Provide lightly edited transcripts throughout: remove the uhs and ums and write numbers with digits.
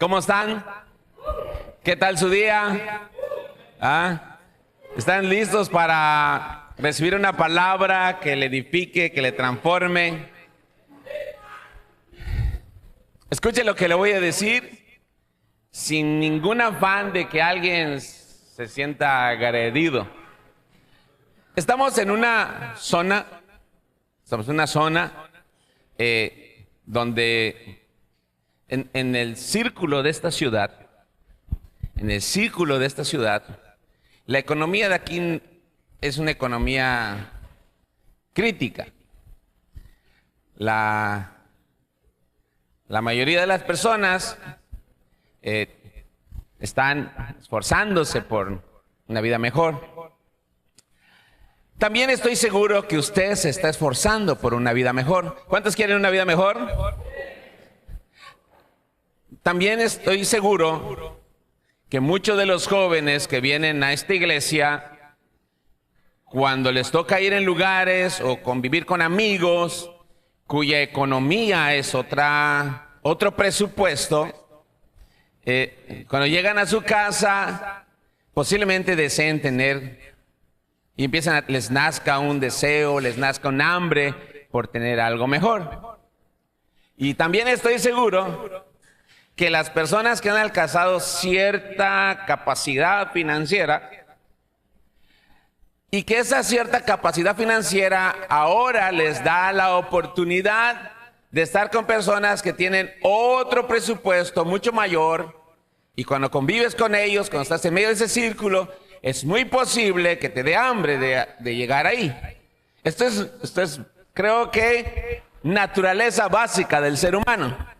¿Cómo están? ¿Qué tal su día? ¿Están listos para recibir una palabra que le edifique, que le transforme? Escuche lo que le voy a decir sin ningún afán de que alguien se sienta agredido. Estamos en una zona donde en el círculo de esta ciudad, la economía de aquí es una economía crítica. La mayoría de las personas están esforzándose por una vida mejor. También estoy seguro que usted se está esforzando por una vida mejor. ¿Cuántos quieren una vida mejor? También estoy seguro que muchos de los jóvenes que vienen a esta iglesia, cuando les toca ir en lugares o convivir con amigos, cuya economía es otro presupuesto, cuando llegan a su casa, posiblemente deseen tener y les nazca un deseo, les nazca un hambre por tener algo mejor. Y también estoy seguro que las personas que han alcanzado cierta capacidad financiera y que esa cierta capacidad financiera ahora les da la oportunidad de estar con personas que tienen otro presupuesto mucho mayor, y cuando convives con ellos, cuando estás en medio de ese círculo, es muy posible que te dé hambre de llegar ahí. Esto es, creo que, naturaleza básica del ser humano.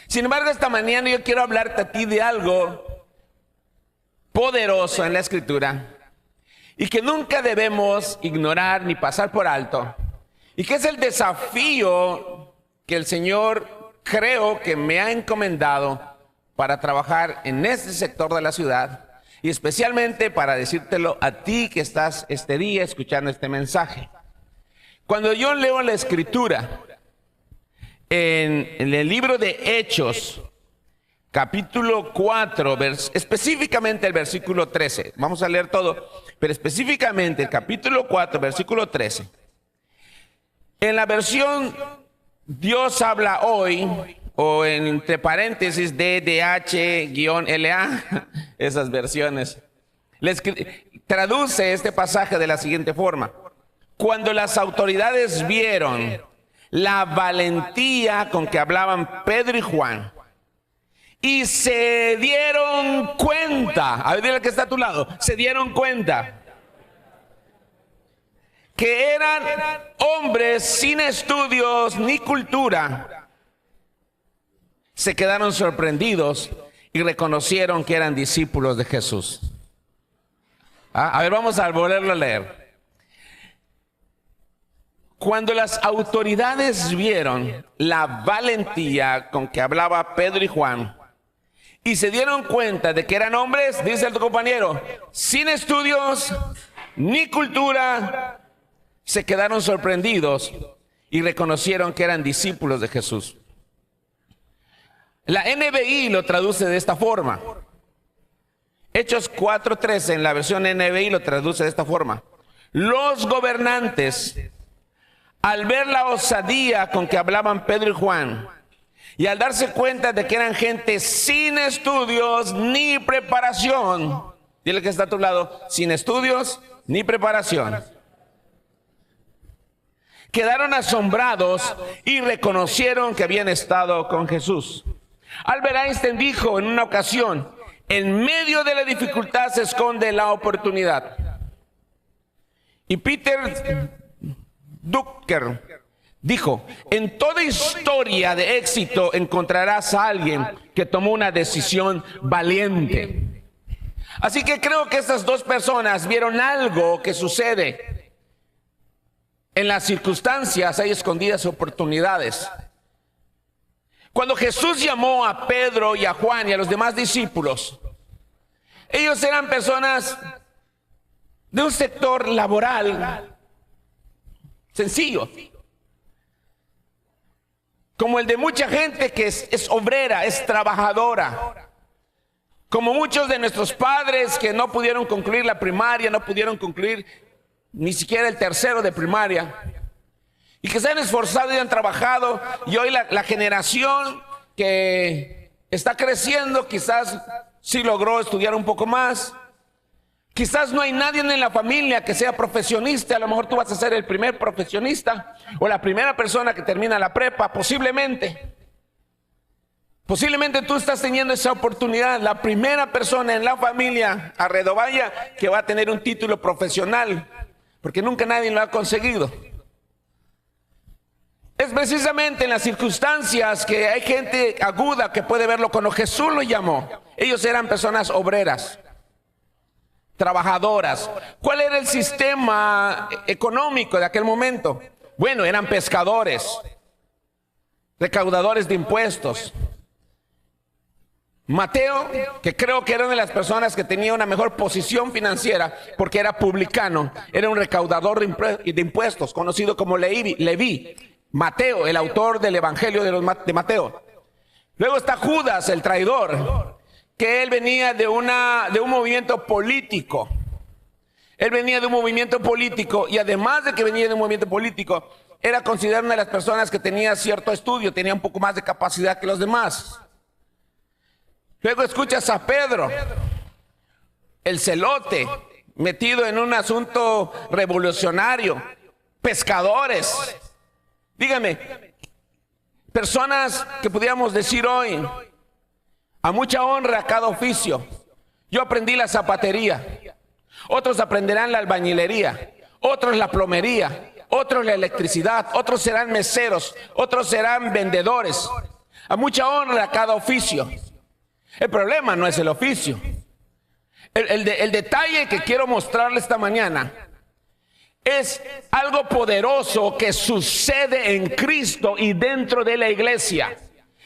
Sin embargo, esta mañana yo quiero hablarte a ti de algo poderoso en la Escritura y que nunca debemos ignorar ni pasar por alto, y que es el desafío que el Señor creo que me ha encomendado para trabajar en este sector de la ciudad, y especialmente para decírtelo a ti que estás este día escuchando este mensaje. Cuando yo leo la Escritura en el libro de Hechos, capítulo 4, específicamente el versículo 13. Vamos a leer todo, pero específicamente el capítulo 4, versículo 13. En la versión Dios habla hoy, o entre paréntesis DDH-LA, esas versiones, traduce este pasaje de la siguiente forma: cuando las autoridades vieron la valentía con que hablaban Pedro y Juan, y se dieron cuenta, a ver, dile que está a tu lado, se dieron cuenta que eran hombres sin estudios ni cultura, se quedaron sorprendidos y reconocieron que eran discípulos de Jesús. A ver, vamos a volverlo a leer. Cuando las autoridades vieron la valentía con que hablaba Pedro y Juan, y se dieron cuenta de que eran hombres, dice tu compañero, sin estudios ni cultura, se quedaron sorprendidos y reconocieron que eran discípulos de Jesús. La NBI lo traduce de esta forma. Hechos 4:13 en la versión NBI lo traduce de esta forma: los gobernantes, al ver la osadía con que hablaban Pedro y Juan, y al darse cuenta de que eran gente sin estudios ni preparación, dile que está a tu lado, sin estudios ni preparación, quedaron asombrados y reconocieron que habían estado con Jesús. Albert Einstein dijo en una ocasión: en medio de la dificultad se esconde la oportunidad. Y Peter Drucker dijo: en toda historia de éxito encontrarás a alguien que tomó una decisión valiente. Así que creo que estas dos personas vieron algo que sucede. En las circunstancias hay escondidas oportunidades. Cuando Jesús llamó a Pedro y a Juan y a los demás discípulos, ellos eran personas de un sector laboral sencillo, como el de mucha gente que es obrera, es trabajadora. Como muchos de nuestros padres que no pudieron concluir la primaria, no pudieron concluir ni siquiera el tercero de primaria, y que se han esforzado y han trabajado, y hoy la generación que está creciendo quizás sí logró estudiar un poco más. Quizás no hay nadie en la familia que sea profesionista. A lo mejor tú vas a ser el primer profesionista o la primera persona que termina la prepa, posiblemente. Posiblemente tú estás teniendo esa oportunidad, la primera persona en la familia a Redovaya que va a tener un título profesional, porque nunca nadie lo ha conseguido. Es precisamente en las circunstancias que hay gente aguda que puede verlo cuando Jesús lo llamó. Ellos eran personas obreras, trabajadoras. ¿Cuál era el sistema económico de aquel momento? Bueno, eran pescadores, recaudadores de impuestos. Mateo, que creo que era una de las personas que tenía una mejor posición financiera porque era publicano, era un recaudador de impuestos, conocido como Leví. Mateo, el autor del Evangelio de Mateo. Luego está Judas, el traidor, que él venía de un movimiento político. Él venía de un movimiento político, y además de que venía de un movimiento político, era considerado una de las personas que tenía cierto estudio, tenía un poco más de capacidad que los demás. Luego escuchas a Pedro, el celote, metido en un asunto revolucionario, pescadores. Dígame, personas que pudiéramos decir hoy, a mucha honra a cada oficio. Yo aprendí la zapatería, otros aprenderán la albañilería, otros la plomería, otros la electricidad, otros serán meseros, otros serán vendedores. A mucha honra a cada oficio. El problema no es el oficio. El detalle que quiero mostrarle esta mañana es algo poderoso que sucede en Cristo y dentro de la iglesia.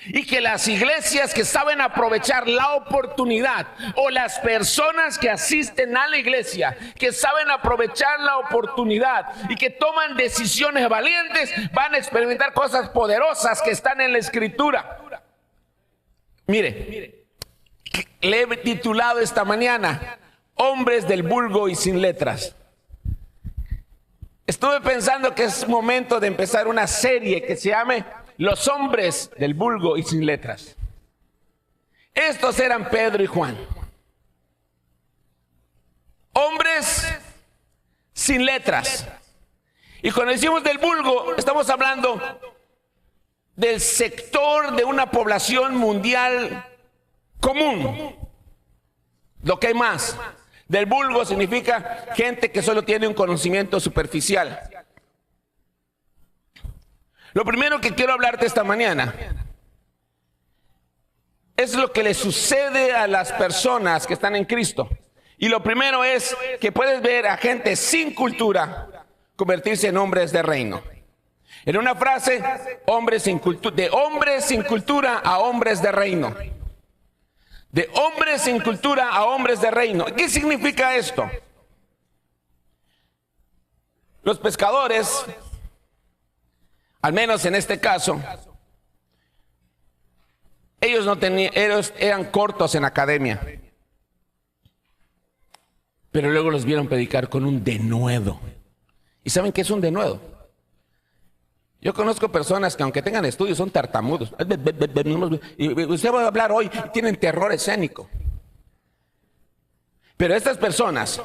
Y que las iglesias que saben aprovechar la oportunidad, o las personas que asisten a la iglesia, que saben aprovechar la oportunidad y que toman decisiones valientes, van a experimentar cosas poderosas que están en la Escritura. Mire, le he titulado esta mañana, Hombres del vulgo y sin letras. Estuve pensando que es momento de empezar una serie que se llame Los hombres del vulgo y sin letras. Estos eran Pedro y Juan. Hombres sin letras. Y cuando decimos del vulgo, estamos hablando del sector de una población mundial común. Lo que hay más. Del vulgo significa gente que solo tiene un conocimiento superficial. Lo primero que quiero hablarte esta mañana es lo que le sucede a las personas que están en Cristo. Y lo primero es que puedes ver a gente sin cultura convertirse en hombres de reino. En una frase, hombres sin cultura, de hombres sin cultura a hombres de reino. De hombres sin cultura a hombres de reino. ¿Qué significa esto? Los pescadores, al menos en este caso, ellos eran cortos en academia, pero luego los vieron predicar con un denuedo. ¿Y saben qué es un denuedo? Yo conozco personas que aunque tengan estudios son tartamudos. Y usted va a hablar hoy y tienen terror escénico. Pero estas personas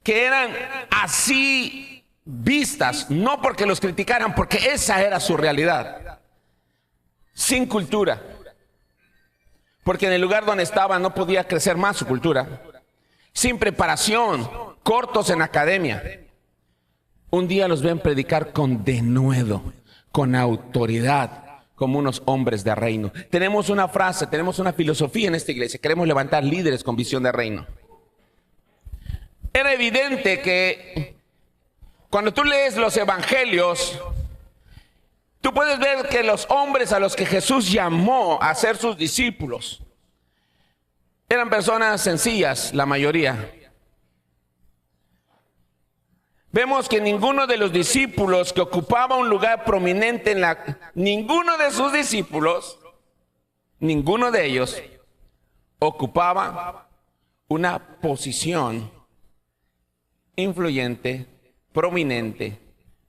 que eran así vistas, no porque los criticaran, porque esa era su realidad, sin cultura, porque en el lugar donde estaban no podía crecer más su cultura, sin preparación, cortos en academia, un día los ven predicar con denuedo, con autoridad, como unos hombres de reino. Tenemos una frase, tenemos una filosofía en esta iglesia: queremos levantar líderes con visión de reino. Era evidente que cuando tú lees los evangelios, tú puedes ver que los hombres a los que Jesús llamó a ser sus discípulos eran personas sencillas, la mayoría. vemos que ninguno de los discípulos que ocupaba un lugar prominente ninguno de sus discípulos, ninguno de ellos ocupaba una posición influyente, prominente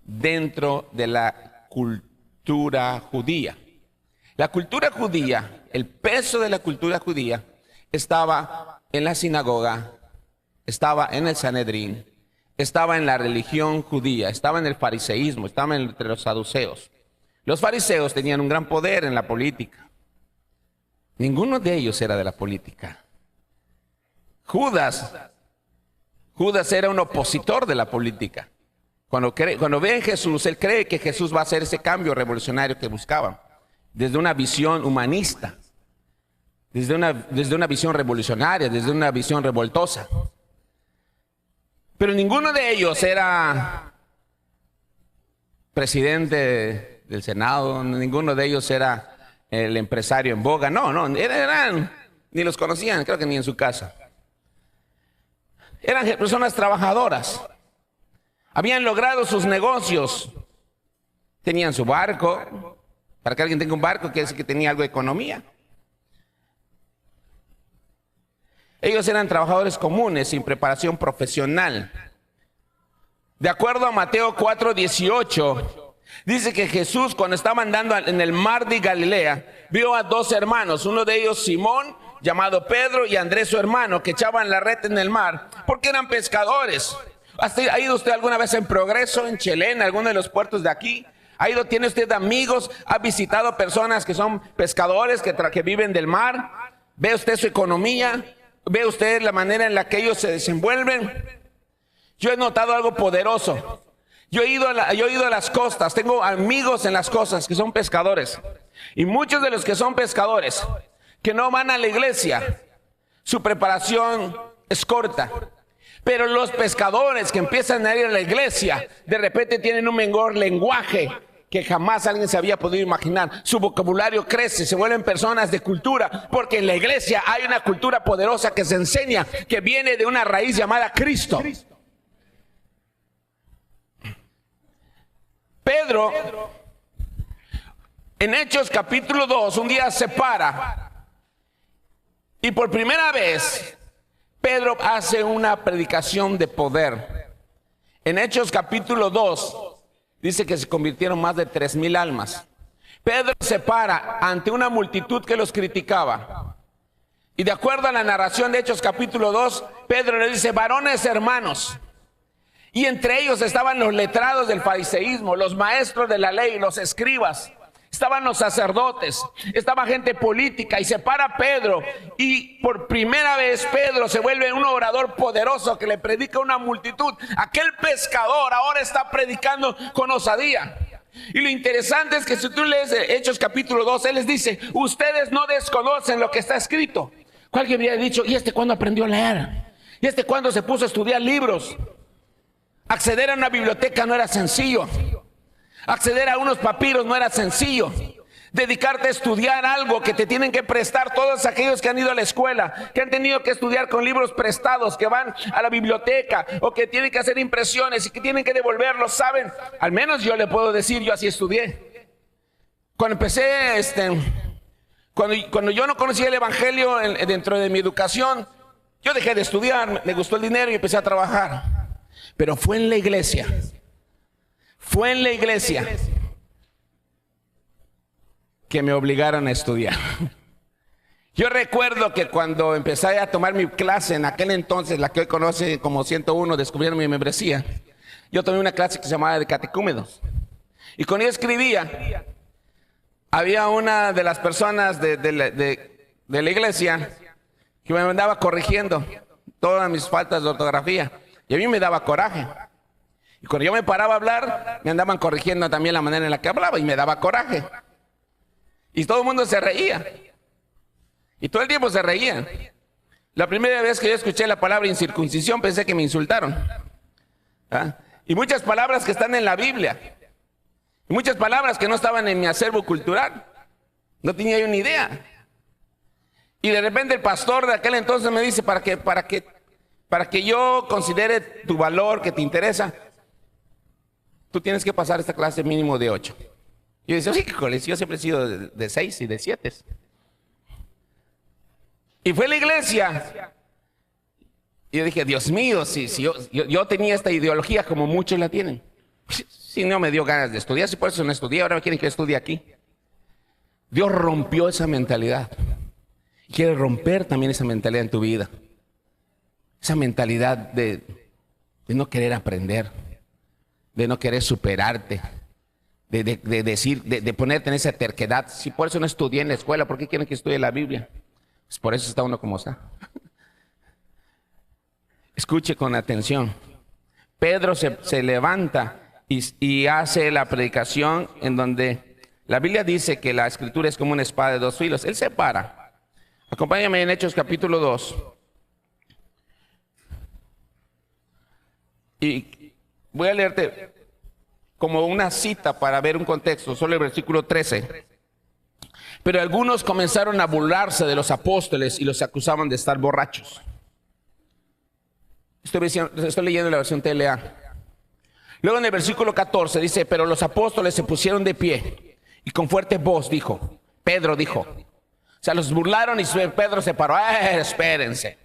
dentro de la cultura judía. La cultura judía, el peso de la cultura judía estaba en la sinagoga, estaba en el Sanedrín, estaba en la religión judía, estaba en el fariseísmo, estaba entre los saduceos. Los fariseos tenían un gran poder en la política. Ninguno de ellos era de la política. Judas era un opositor de la política. Cuando ve en Jesús, él cree que Jesús va a hacer ese cambio revolucionario que buscaban, desde una visión humanista, desde una visión revolucionaria, desde una visión revoltosa. Pero ninguno de ellos era presidente del Senado, ninguno de ellos era el empresario en boga, ni los conocían, creo que ni en su casa. Eran personas trabajadoras, habían logrado sus negocios, tenían su barco. Para que alguien tenga un barco quiere decir que tenía algo de economía. Ellos eran trabajadores comunes, sin preparación profesional. De acuerdo a Mateo 4:18, dice que Jesús, cuando estaba andando en el mar de Galilea, vio a dos hermanos, uno de ellos Simón, llamado Pedro, y Andrés su hermano, que echaban la red en el mar, porque eran pescadores. ¿Ha ido usted alguna vez en Progreso, en Chelén, en alguno de los puertos de aquí? ¿Tiene usted amigos? ¿Ha visitado personas que son pescadores, que viven del mar? ¿Ve usted su economía? ¿Ve usted la manera en la que ellos se desenvuelven? Yo he notado algo poderoso. Yo he ido a las costas, tengo amigos en las costas que son pescadores. Y muchos de los que son pescadores, que no van a la iglesia, su preparación es corta. Pero los pescadores que empiezan a ir a la iglesia, de repente tienen un mejor lenguaje que jamás alguien se había podido imaginar. Su vocabulario crece, se vuelven personas de cultura, porque en la iglesia hay una cultura poderosa que se enseña, que viene de una raíz llamada Cristo. Pedro, en Hechos capítulo 2, un día se para y por primera vez Pedro hace una predicación de poder. En Hechos capítulo 2 dice que se convirtieron más de 3,000 almas. Pedro se para ante una multitud que los criticaba. Y de acuerdo a la narración de Hechos capítulo 2, Pedro le dice: varones hermanos. Y entre ellos estaban los letrados del fariseísmo, los maestros de la ley, los escribas. Estaban los sacerdotes, estaba gente política, y se para Pedro, y por primera vez Pedro se vuelve un orador poderoso que le predica a una multitud. Aquel pescador ahora está predicando con osadía. Y lo interesante es que si tú lees Hechos capítulo 2, él les dice: ustedes no desconocen lo que está escrito. Cualquiera habría dicho: ¿y este cuándo aprendió a leer? ¿Y este cuándo se puso a estudiar libros? Acceder a una biblioteca no era sencillo. Acceder a unos papiros no era sencillo. Dedicarte a estudiar algo que te tienen que prestar todos aquellos que han ido a la escuela, que han tenido que estudiar con libros prestados, que van a la biblioteca o que tienen que hacer impresiones y que tienen que devolverlos, ¿saben? Al menos yo le puedo decir, yo así estudié. Cuando empecé, cuando yo no conocía el evangelio dentro de mi educación, yo dejé de estudiar, me gustó el dinero y empecé a trabajar. Pero fue en la iglesia que me obligaron a estudiar. Yo recuerdo que cuando empecé a tomar mi clase, en aquel entonces, la que hoy conoce como 101, descubrieron mi membresía, yo tomé una clase que se llamaba de catecúmenos. Y cuando yo escribía, había una de las personas de la iglesia que me andaba corrigiendo todas mis faltas de ortografía. Y a mí me daba coraje. Y cuando yo me paraba a hablar, me andaban corrigiendo también la manera en la que hablaba y me daba coraje. Y todo el mundo se reía. Y todo el tiempo se reían. La primera vez que yo escuché la palabra incircuncisión pensé que me insultaron. Y muchas palabras que están en la Biblia. Y muchas palabras que no estaban en mi acervo cultural. No tenía yo ni idea. Y de repente el pastor de aquel entonces me dice: para que yo considere tu valor, que te interesa, tú tienes que pasar esta clase mínimo de 8. Yo decía, híjole, yo siempre he sido de 6 y de 7. Y fue a la iglesia. Y yo dije, Dios mío, si yo tenía esta ideología como muchos la tienen. Si no me dio ganas de estudiar, si por eso no estudié, ahora me quieren que estudie aquí. Dios rompió esa mentalidad. Quiere romper también esa mentalidad en tu vida. Esa mentalidad de no querer aprender, de no querer superarte, de ponerte en esa terquedad. Si por eso no estudié en la escuela, ¿por qué quieren que estudie la Biblia? Pues por eso está uno como está. Escuche con atención. Pedro se levanta y hace la predicación en donde la Biblia dice que la escritura es como una espada de 2 filos. Él se para. Acompáñame en Hechos capítulo 2. Y voy a leerte como una cita para ver un contexto, solo el versículo 13. Pero algunos comenzaron a burlarse de los apóstoles y los acusaban de estar borrachos. Estoy leyendo la versión TLA. Luego en el versículo 14 dice, pero los apóstoles se pusieron de pie y con fuerte voz dijo, Pedro dijo. O sea, los burlaron y Pedro se paró. Espérense.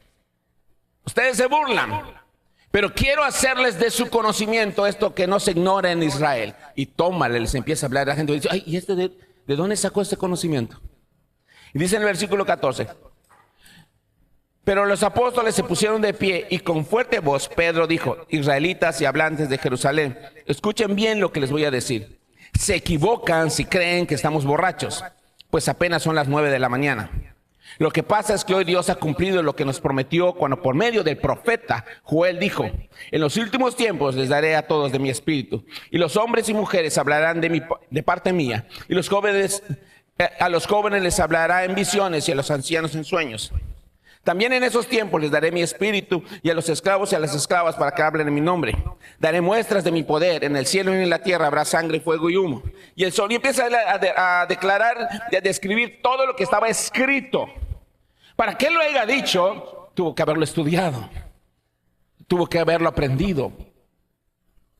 Ustedes se burlan, pero quiero hacerles de su conocimiento esto que no se ignora en Israel. Y tómale, les empieza a hablar la gente. Y dice, ay, ¿y este de dónde sacó este conocimiento? Y dice en el versículo 14. Pero los apóstoles se pusieron de pie y con fuerte voz Pedro dijo, israelitas y hablantes de Jerusalén, escuchen bien lo que les voy a decir. Se equivocan si creen que estamos borrachos, pues apenas son las 9 de la mañana. Lo que pasa es que hoy Dios ha cumplido lo que nos prometió cuando por medio del profeta Joel dijo, en los últimos tiempos les daré a todos de mi espíritu, y los hombres y mujeres hablarán de parte mía, y a los jóvenes les hablará en visiones y a los ancianos en sueños. También en esos tiempos les daré mi espíritu y a los esclavos y a las esclavas para que hablen en mi nombre. Daré muestras de mi poder. En el cielo y en la tierra habrá sangre, fuego y humo. Y el sol, y empieza a declarar, a describir todo lo que estaba escrito. Para que él lo haya dicho, tuvo que haberlo estudiado. Tuvo que haberlo aprendido.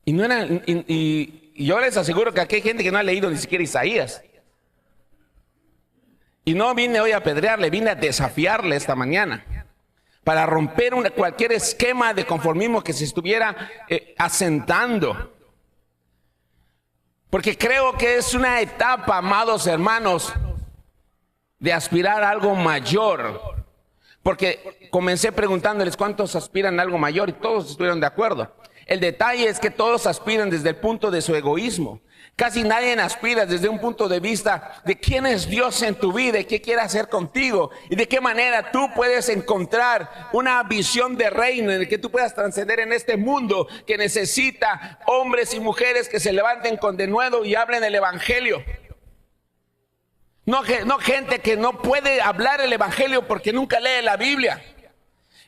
Y yo les aseguro que aquí hay gente que no ha leído ni siquiera Isaías. Y no vine hoy a apedrearle, vine a desafiarle esta mañana para romper cualquier esquema de conformismo que se estuviera asentando. Porque creo que es una etapa, amados hermanos, de aspirar a algo mayor. Porque comencé preguntándoles cuántos aspiran a algo mayor y todos estuvieron de acuerdo. El detalle es que todos aspiran desde el punto de su egoísmo. Casi nadie aspira desde un punto de vista de quién es Dios en tu vida y qué quiere hacer contigo y de qué manera tú puedes encontrar una visión de reino en el que tú puedas trascender en este mundo que necesita hombres y mujeres que se levanten con denuedo y hablen el evangelio. No gente que no puede hablar el evangelio porque nunca lee la Biblia.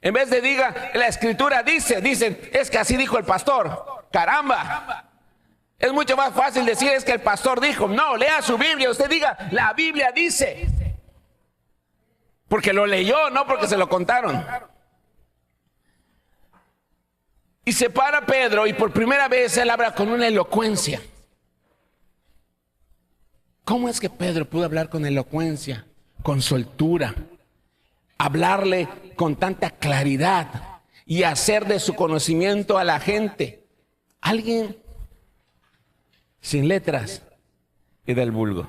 En vez de diga, la escritura dicen, es que así dijo el pastor. Caramba. Es mucho más fácil decir es que el pastor dijo. No, lea su Biblia, usted diga, la Biblia dice. Porque lo leyó, no porque se lo contaron. Y se para Pedro y por primera vez él habla con una elocuencia. ¿Cómo es que Pedro pudo hablar con elocuencia, con soltura? Hablarle con tanta claridad y hacer de su conocimiento a la gente alguien sin letras y del vulgo.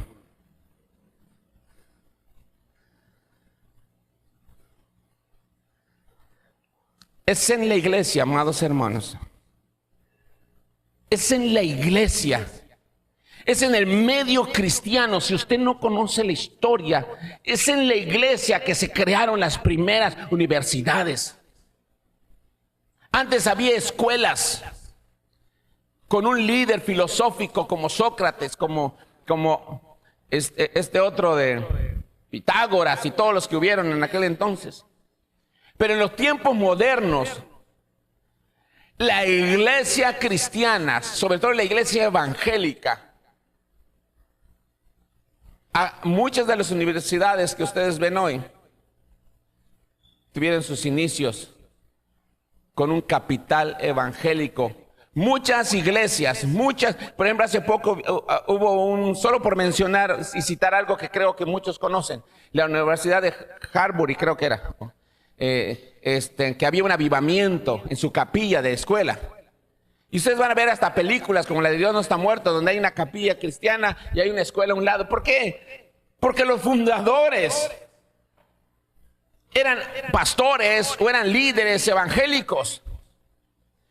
Es en la iglesia, amados hermanos. Es en la iglesia. Es en el medio cristiano. Si usted no conoce la historia, es en la iglesia que se crearon las primeras universidades. Antes había escuelas con un líder filosófico como Sócrates, como este otro de Pitágoras y todos los que hubieron en aquel entonces. Pero en los tiempos modernos, la iglesia cristiana, sobre todo la iglesia evangélica, a muchas de las universidades que ustedes ven hoy tuvieron sus inicios con un capital evangélico Muchas iglesias, por ejemplo, hace poco hubo solo por mencionar y citar algo que creo que muchos conocen, la Universidad de Harvard, creo que era, que había un avivamiento en su capilla de escuela. Y ustedes van a ver hasta películas como la de Dios no está muerto, donde hay una capilla cristiana y hay una escuela a un lado. ¿Por qué? Porque los fundadores eran pastores o eran líderes evangélicos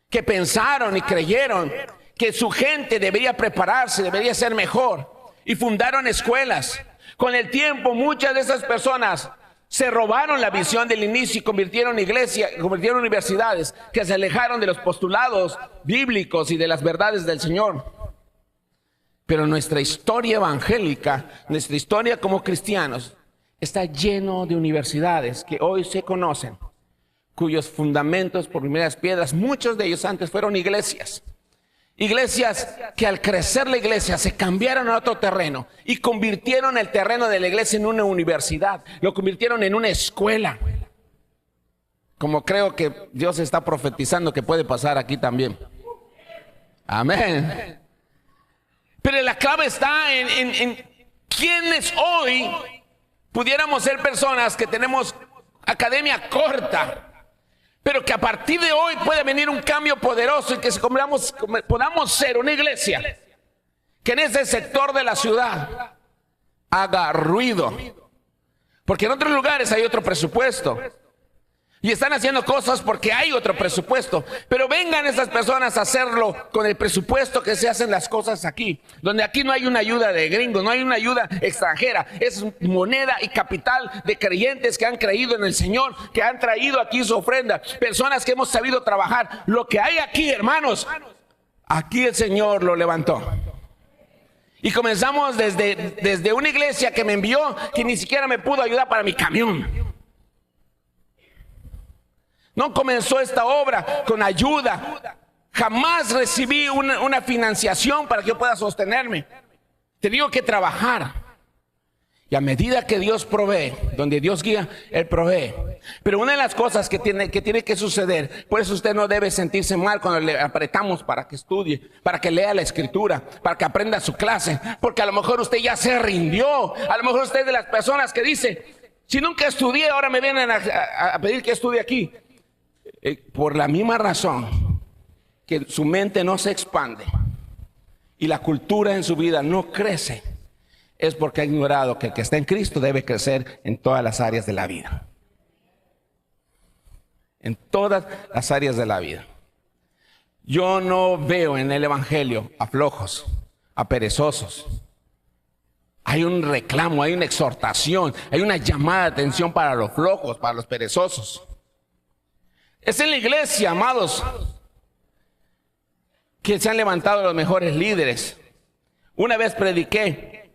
que pensaron y creyeron que su gente debería prepararse, debería ser mejor, y fundaron escuelas. Con el tiempo, muchas de esas personas se robaron la visión del inicio y convirtieron iglesias, convirtieron universidades que se alejaron de los postulados bíblicos y de las verdades del Señor. Pero nuestra historia evangélica, nuestra historia como cristianos, está lleno de universidades que hoy se conocen, cuyos fundamentos por primeras piedras, muchos de ellos antes fueron iglesias. Iglesias que al crecer la iglesia se cambiaron a otro terreno y convirtieron el terreno de la iglesia en una universidad, lo convirtieron en una escuela. Como creo que Dios está profetizando que puede pasar aquí también. Amén. Pero la clave está en quienes hoy pudiéramos ser personas que tenemos academia corta, pero que a partir de hoy puede venir un cambio poderoso y que podamos ser una iglesia que en ese sector de la ciudad haga ruido. Porque en otros lugares hay otro presupuesto y están haciendo cosas porque hay otro presupuesto. Pero vengan esas personas a hacerlo con el presupuesto que se hacen las cosas aquí. Donde aquí no hay una ayuda de gringos, no hay una ayuda extranjera. Es moneda y capital de creyentes que han creído en el Señor, que han traído aquí su ofrenda. Personas que hemos sabido trabajar. Lo que hay aquí, hermanos, aquí el Señor lo levantó. Y comenzamos desde una iglesia que me envió, que ni siquiera me pudo ayudar para mi camión. No comenzó esta obra con ayuda. Jamás recibí una financiación para que yo pueda sostenerme. Te digo que trabajar. Y a medida que Dios provee, donde Dios guía, Él provee. Pero una de las cosas que tiene que suceder, por eso usted no debe sentirse mal cuando le apretamos para que estudie, para que lea la escritura, para que aprenda su clase. Porque a lo mejor usted ya se rindió. A lo mejor usted es de las personas que dice, si nunca estudié, ahora me vienen a pedir que estudie aquí. Por la misma razón que su mente no se expande y la cultura en su vida no crece, es porque ha ignorado que el que está en Cristo debe crecer en todas las áreas de la vida. En todas las áreas de la vida. Yo no veo en el evangelio a flojos, a perezosos. Hay un reclamo, hay una exhortación, hay una llamada de atención para los flojos, para los perezosos. Es en la iglesia, amados, que se han levantado los mejores líderes. Una vez prediqué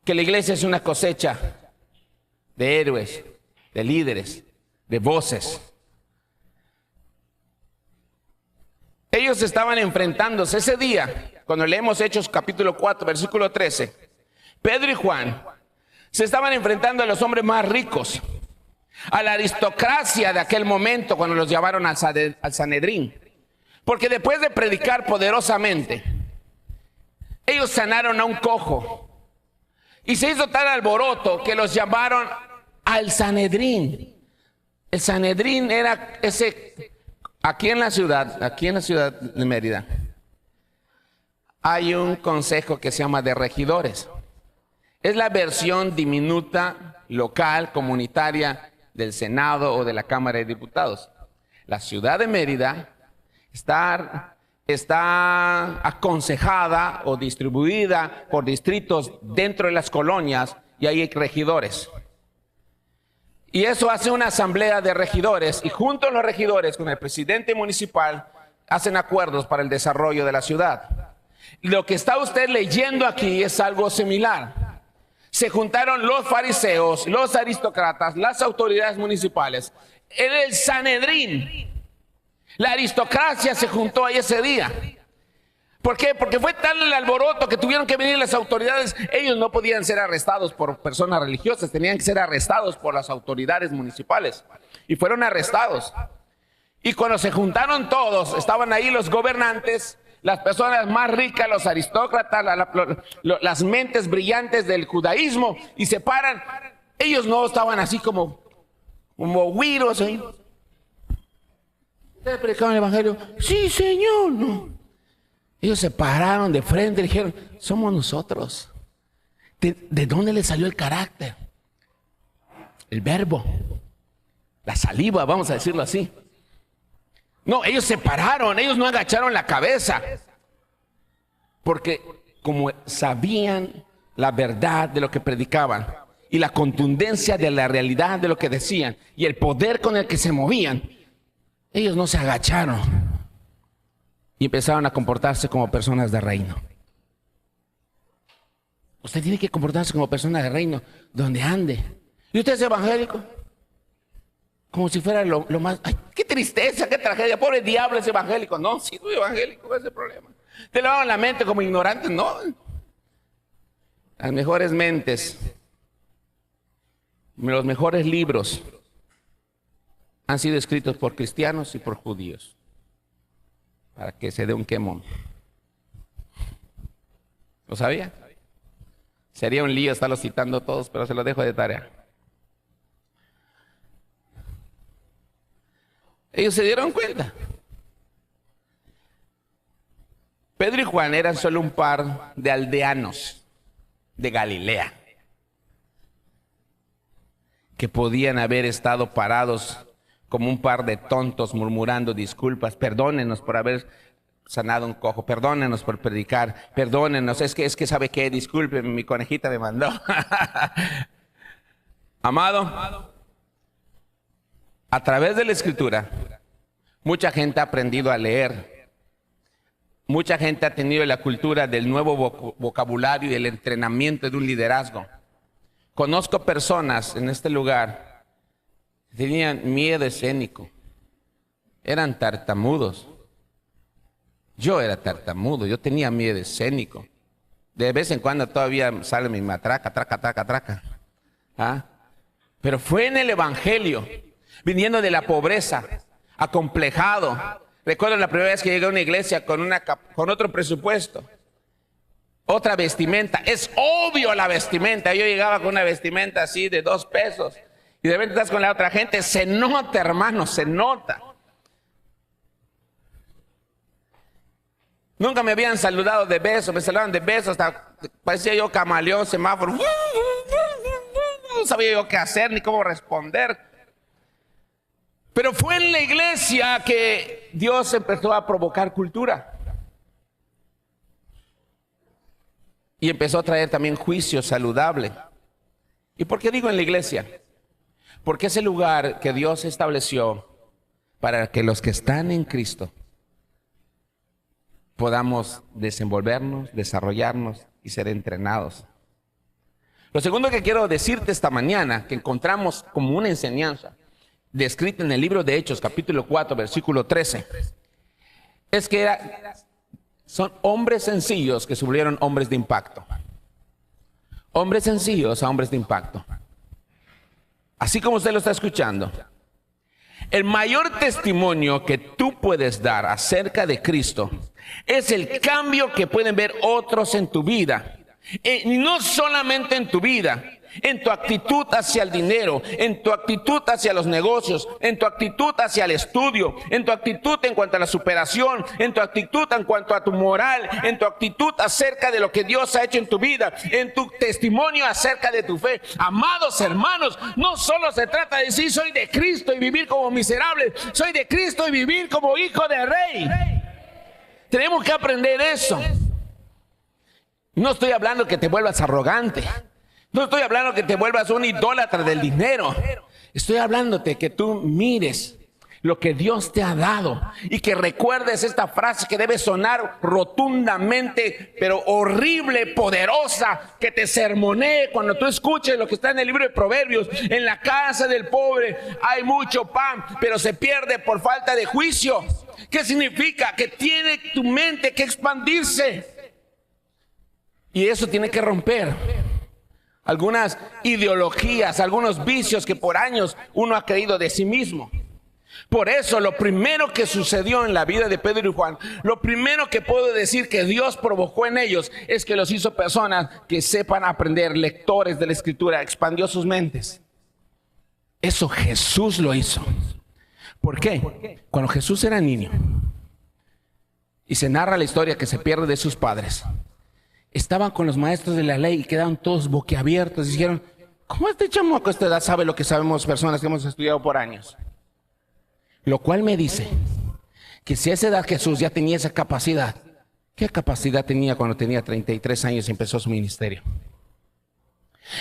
que la iglesia es una cosecha de héroes, de líderes, de voces. Ellos estaban enfrentándose ese día, cuando leemos Hechos capítulo 4, versículo 13. Pedro y Juan se estaban enfrentando a los hombres más ricos, a la aristocracia de aquel momento cuando los llamaron al Sanedrín. Porque después de predicar poderosamente, ellos sanaron a un cojo. Y se hizo tal alboroto que los llamaron al Sanedrín. El Sanedrín era aquí en la ciudad de Mérida, hay un consejo que se llama de regidores. Es la versión diminuta, local, comunitaria del Senado o de la Cámara de Diputados. La ciudad de Mérida está aconsejada o distribuida por distritos dentro de las colonias y hay regidores. Y eso hace una asamblea de regidores y junto a los regidores con el presidente municipal hacen acuerdos para el desarrollo de la ciudad. Lo que está usted leyendo aquí es algo similar. Se juntaron los fariseos, los aristócratas, las autoridades municipales. Era el Sanedrín. La aristocracia se juntó ahí ese día. ¿Por qué? Porque fue tal el alboroto que tuvieron que venir las autoridades. Ellos no podían ser arrestados por personas religiosas, tenían que ser arrestados por las autoridades municipales. Y fueron arrestados. Y cuando se juntaron todos, estaban ahí los gobernantes, las personas más ricas, los aristócratas, las mentes brillantes del judaísmo, y se paran. Ellos no estaban así como güiros, ¿eh? ¿Ustedes predicaban el evangelio? Sí, Señor. No. Ellos se pararon de frente y dijeron, somos nosotros. ¿De dónde le salió el carácter? El verbo, la saliva, vamos a decirlo así. No, ellos se pararon, ellos no agacharon la cabeza, porque como sabían la verdad de lo que predicaban y la contundencia de la realidad de lo que decían y el poder con el que se movían, ellos no se agacharon y empezaron a comportarse como personas de reino. Usted tiene que comportarse como persona de reino donde ande. ¿Y usted es evangélico? Como si fuera lo más... ¡Ay, qué tristeza, qué tragedia! Pobre diablo ese evangélico. No, si soy evangélico, ese es el problema. Te lavaban la mente como ignorantes, no. Las mejores mentes, los mejores libros han sido escritos por cristianos y por judíos. Para que se dé un quemón. ¿Lo sabía? Sería un lío estarlos citando todos, pero se los dejo de tarea. Ellos se dieron cuenta. Pedro y Juan eran solo un par de aldeanos de Galilea que podían haber estado parados como un par de tontos murmurando disculpas. Perdónenos por haber sanado un cojo, perdónenos por predicar, perdónenos, es que sabe qué, disculpen, mi conejita me mandó. Amado, a través de la escritura, mucha gente ha aprendido a leer, mucha gente ha tenido la cultura del nuevo vocabulario y el entrenamiento de un liderazgo. Conozco personas en este lugar que tenían miedo escénico, eran tartamudos. Yo era tartamudo, yo tenía miedo escénico. De vez en cuando todavía sale mi matraca, traca. ¿Ah? Pero fue en el evangelio, viniendo de la pobreza, acomplejado. Recuerdo la primera vez que llegué a una iglesia con otro presupuesto, otra vestimenta. Es obvio la vestimenta. Yo llegaba con una vestimenta así de 2 pesos y de repente estás con la otra gente. Se nota, hermano, se nota. Nunca me habían saludado de besos, me saludaban de besos, hasta parecía yo camaleón, semáforo. No sabía yo qué hacer ni cómo responder. Pero fue en la iglesia que Dios empezó a provocar cultura. Y empezó a traer también juicio saludable. ¿Y por qué digo en la iglesia? Porque es el lugar que Dios estableció para que los que están en Cristo podamos desenvolvernos, desarrollarnos y ser entrenados. Lo segundo que quiero decirte esta mañana, que encontramos como una enseñanza descrita en el libro de Hechos, capítulo 4, versículo 13, es que son hombres sencillos que se volvieron hombres de impacto. Hombres sencillos a hombres de impacto. Así como usted lo está escuchando. El mayor testimonio que tú puedes dar acerca de Cristo es el cambio que pueden ver otros en tu vida. Y no solamente en tu vida, en tu actitud hacia el dinero, en tu actitud hacia los negocios, en tu actitud hacia el estudio, en tu actitud en cuanto a la superación, en tu actitud en cuanto a tu moral, en tu actitud acerca de lo que Dios ha hecho en tu vida, en tu testimonio acerca de tu fe. Amados hermanos, no solo se trata de decir soy de Cristo y vivir como miserable, soy de Cristo y vivir como hijo de rey. Tenemos que aprender eso. No estoy hablando que te vuelvas arrogante. No estoy hablando que te vuelvas un idólatra del dinero. Estoy hablándote que tú mires lo que Dios te ha dado y que recuerdes esta frase que debe sonar rotundamente, pero horrible, poderosa, que te sermonee cuando tú escuches lo que está en el libro de Proverbios. En la casa del pobre hay mucho pan, pero se pierde por falta de juicio. ¿Qué significa? Que tiene tu mente que expandirse. Y eso tiene que romper algunas ideologías, algunos vicios que por años uno ha creído de sí mismo. Por eso lo primero que sucedió en la vida de Pedro y Juan, lo primero que puedo decir que Dios provocó en ellos es que los hizo personas que sepan aprender, lectores de la Escritura, expandió sus mentes. Eso Jesús lo hizo. ¿Por qué? Cuando Jesús era niño y se narra la historia que se pierde de sus padres, estaban con los maestros de la ley y quedaron todos boquiabiertos y dijeron, ¿cómo este chamaco a esta edad sabe lo que sabemos personas que hemos estudiado por años? Lo cual me dice que si a esa edad Jesús ya tenía esa capacidad, ¿qué capacidad tenía cuando tenía 33 años y empezó su ministerio?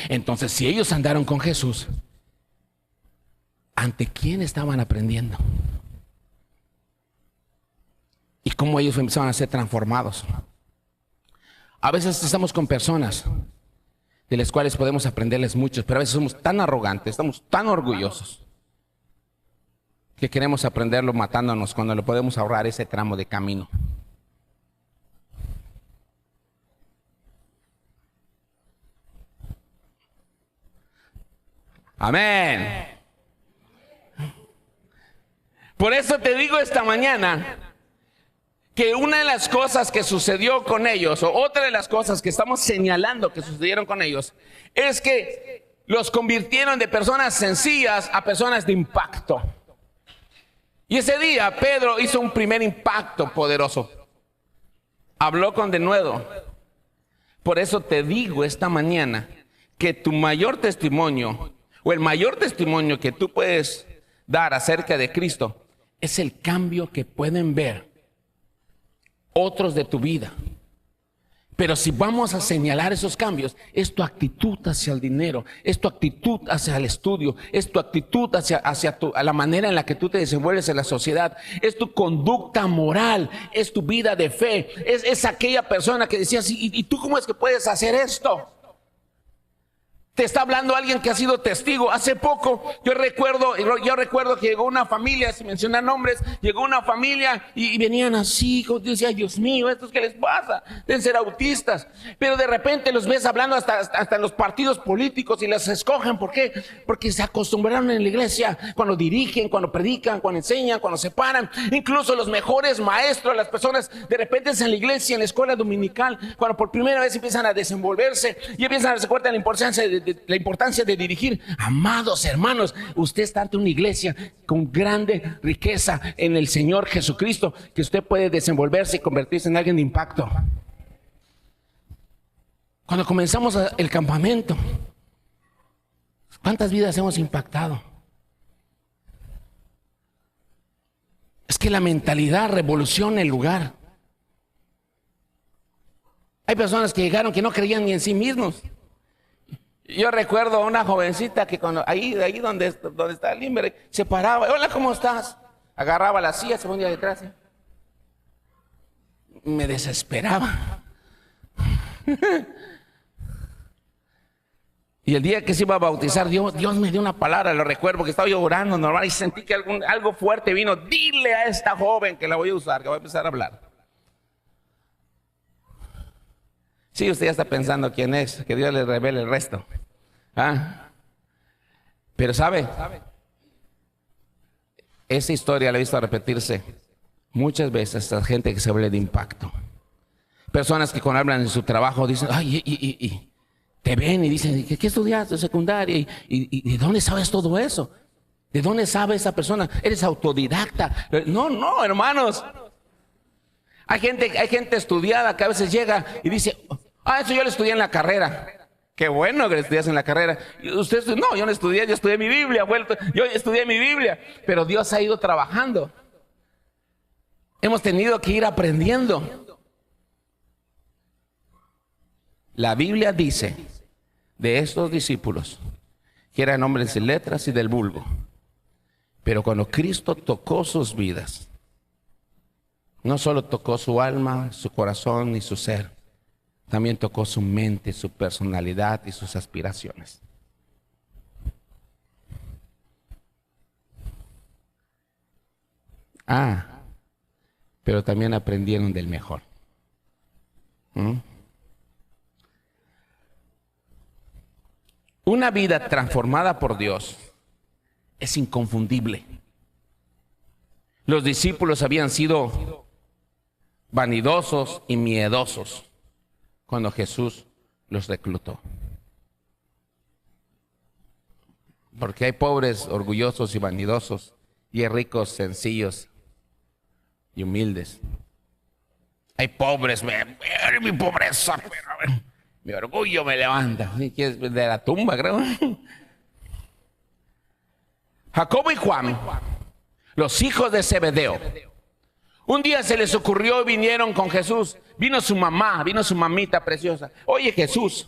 Entonces, si ellos andaron con Jesús, ¿ante quién estaban aprendiendo? Y cómo ellos empezaron a ser transformados. A veces estamos con personas de las cuales podemos aprenderles mucho, pero a veces somos tan arrogantes, estamos tan orgullosos, que queremos aprenderlo matándonos cuando le podemos ahorrar ese tramo de camino. Amén. Por eso te digo esta mañana que una de las cosas que sucedió con ellos, o otra de las cosas que estamos señalando que sucedieron con ellos, es que los convirtieron de personas sencillas a personas de impacto. Y ese día Pedro hizo un primer impacto poderoso. Habló con denuedo. Por eso te digo esta mañana que tu mayor testimonio, o el mayor testimonio que tú puedes dar acerca de Cristo, es el cambio que pueden ver otros de tu vida. Pero si vamos a señalar esos cambios, es tu actitud hacia el dinero, es tu actitud hacia el estudio, es tu actitud hacia la manera en la que tú te desenvuelves en la sociedad, es tu conducta moral, es tu vida de fe, es aquella persona que decías, ¿y tú cómo es que puedes hacer esto? Te está hablando alguien que ha sido testigo. Hace poco yo recuerdo que llegó una familia, sin mencionar nombres, llegó una familia y venían así, yo decía, ay Dios mío, ¿estos qué les pasa? Deben ser autistas. Pero de repente los ves hablando hasta en los partidos políticos y los escogen. ¿Por qué? Porque se acostumbraron en la iglesia, cuando dirigen, cuando predican, cuando enseñan, cuando se paran. Incluso los mejores maestros, las personas de repente en la iglesia, en la escuela dominical, cuando por primera vez empiezan a desenvolverse y empiezan a darse cuenta de la importancia de dirigir. Amados hermanos, usted está ante una iglesia con grande riqueza en el Señor Jesucristo, que usted puede desenvolverse y convertirse en alguien de impacto. Cuando comenzamos el campamento, ¿cuántas vidas hemos impactado? Es que la mentalidad revoluciona el lugar. Hay personas que llegaron que no creían ni en sí mismos. Yo recuerdo a una jovencita que cuando ahí donde está el Limber, se paraba, hola, ¿cómo estás? Agarraba la silla, se ponía detrás. Me desesperaba. Y el día que se iba a bautizar, Dios me dio una palabra, lo recuerdo, porque estaba yo orando normal y sentí que algo fuerte vino. Dile a esta joven que la voy a usar, que voy a empezar a hablar. Sí, usted ya está pensando quién es, que Dios le revele el resto. Pero ¿sabe? Esa historia la he visto repetirse muchas veces a gente que se habla de impacto. Personas que cuando hablan de su trabajo dicen, ay, y te ven y dicen, ¿qué estudiaste? Secundaria. ¿Y de dónde sabes todo eso? ¿De dónde sabe esa persona? ¿Eres autodidacta? No, hermanos. Hay gente estudiada que a veces llega y dice, eso yo lo estudié en la carrera. Qué bueno que lo estudias en la carrera. Usted, no, yo no estudié, yo estudié mi Biblia. Yo estudié mi Biblia, pero Dios ha ido trabajando. Hemos tenido que ir aprendiendo. La Biblia dice de estos discípulos que eran hombres sin letras y del vulgo. Pero cuando Cristo tocó sus vidas, no solo tocó su alma, su corazón y su ser, también tocó su mente, su personalidad y sus aspiraciones. Pero también aprendieron del mejor. Una vida transformada por Dios es inconfundible. Los discípulos habían sido vanidosos y miedosos cuando Jesús los reclutó. Porque hay pobres orgullosos y vanidosos, y hay ricos sencillos y humildes. Hay pobres, mi pobreza, pero mi orgullo me levanta. De la tumba, creo. Jacobo y Juan, los hijos de Zebedeo, un día se les ocurrió y vinieron con Jesús. Vino su mamita preciosa. Oye, Jesús,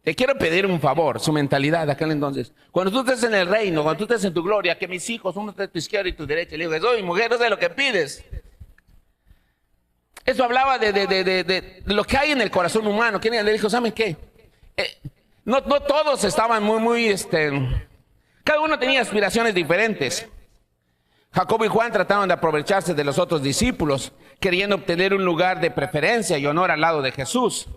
te quiero pedir un favor. Su mentalidad de aquel entonces: cuando tú estés en el reino, cuando tú estés en tu gloria, que mis hijos, uno esté a tu izquierda y tu derecha. Le digo: Jesús, mujer, no sé lo que pides. Eso hablaba de lo que hay en el corazón humano. ¿Quién le dijo? ¿Saben qué? No todos estaban cada uno tenía aspiraciones diferentes. Jacobo y Juan trataban de aprovecharse de los otros discípulos, queriendo obtener un lugar de preferencia y honor al lado de Jesús.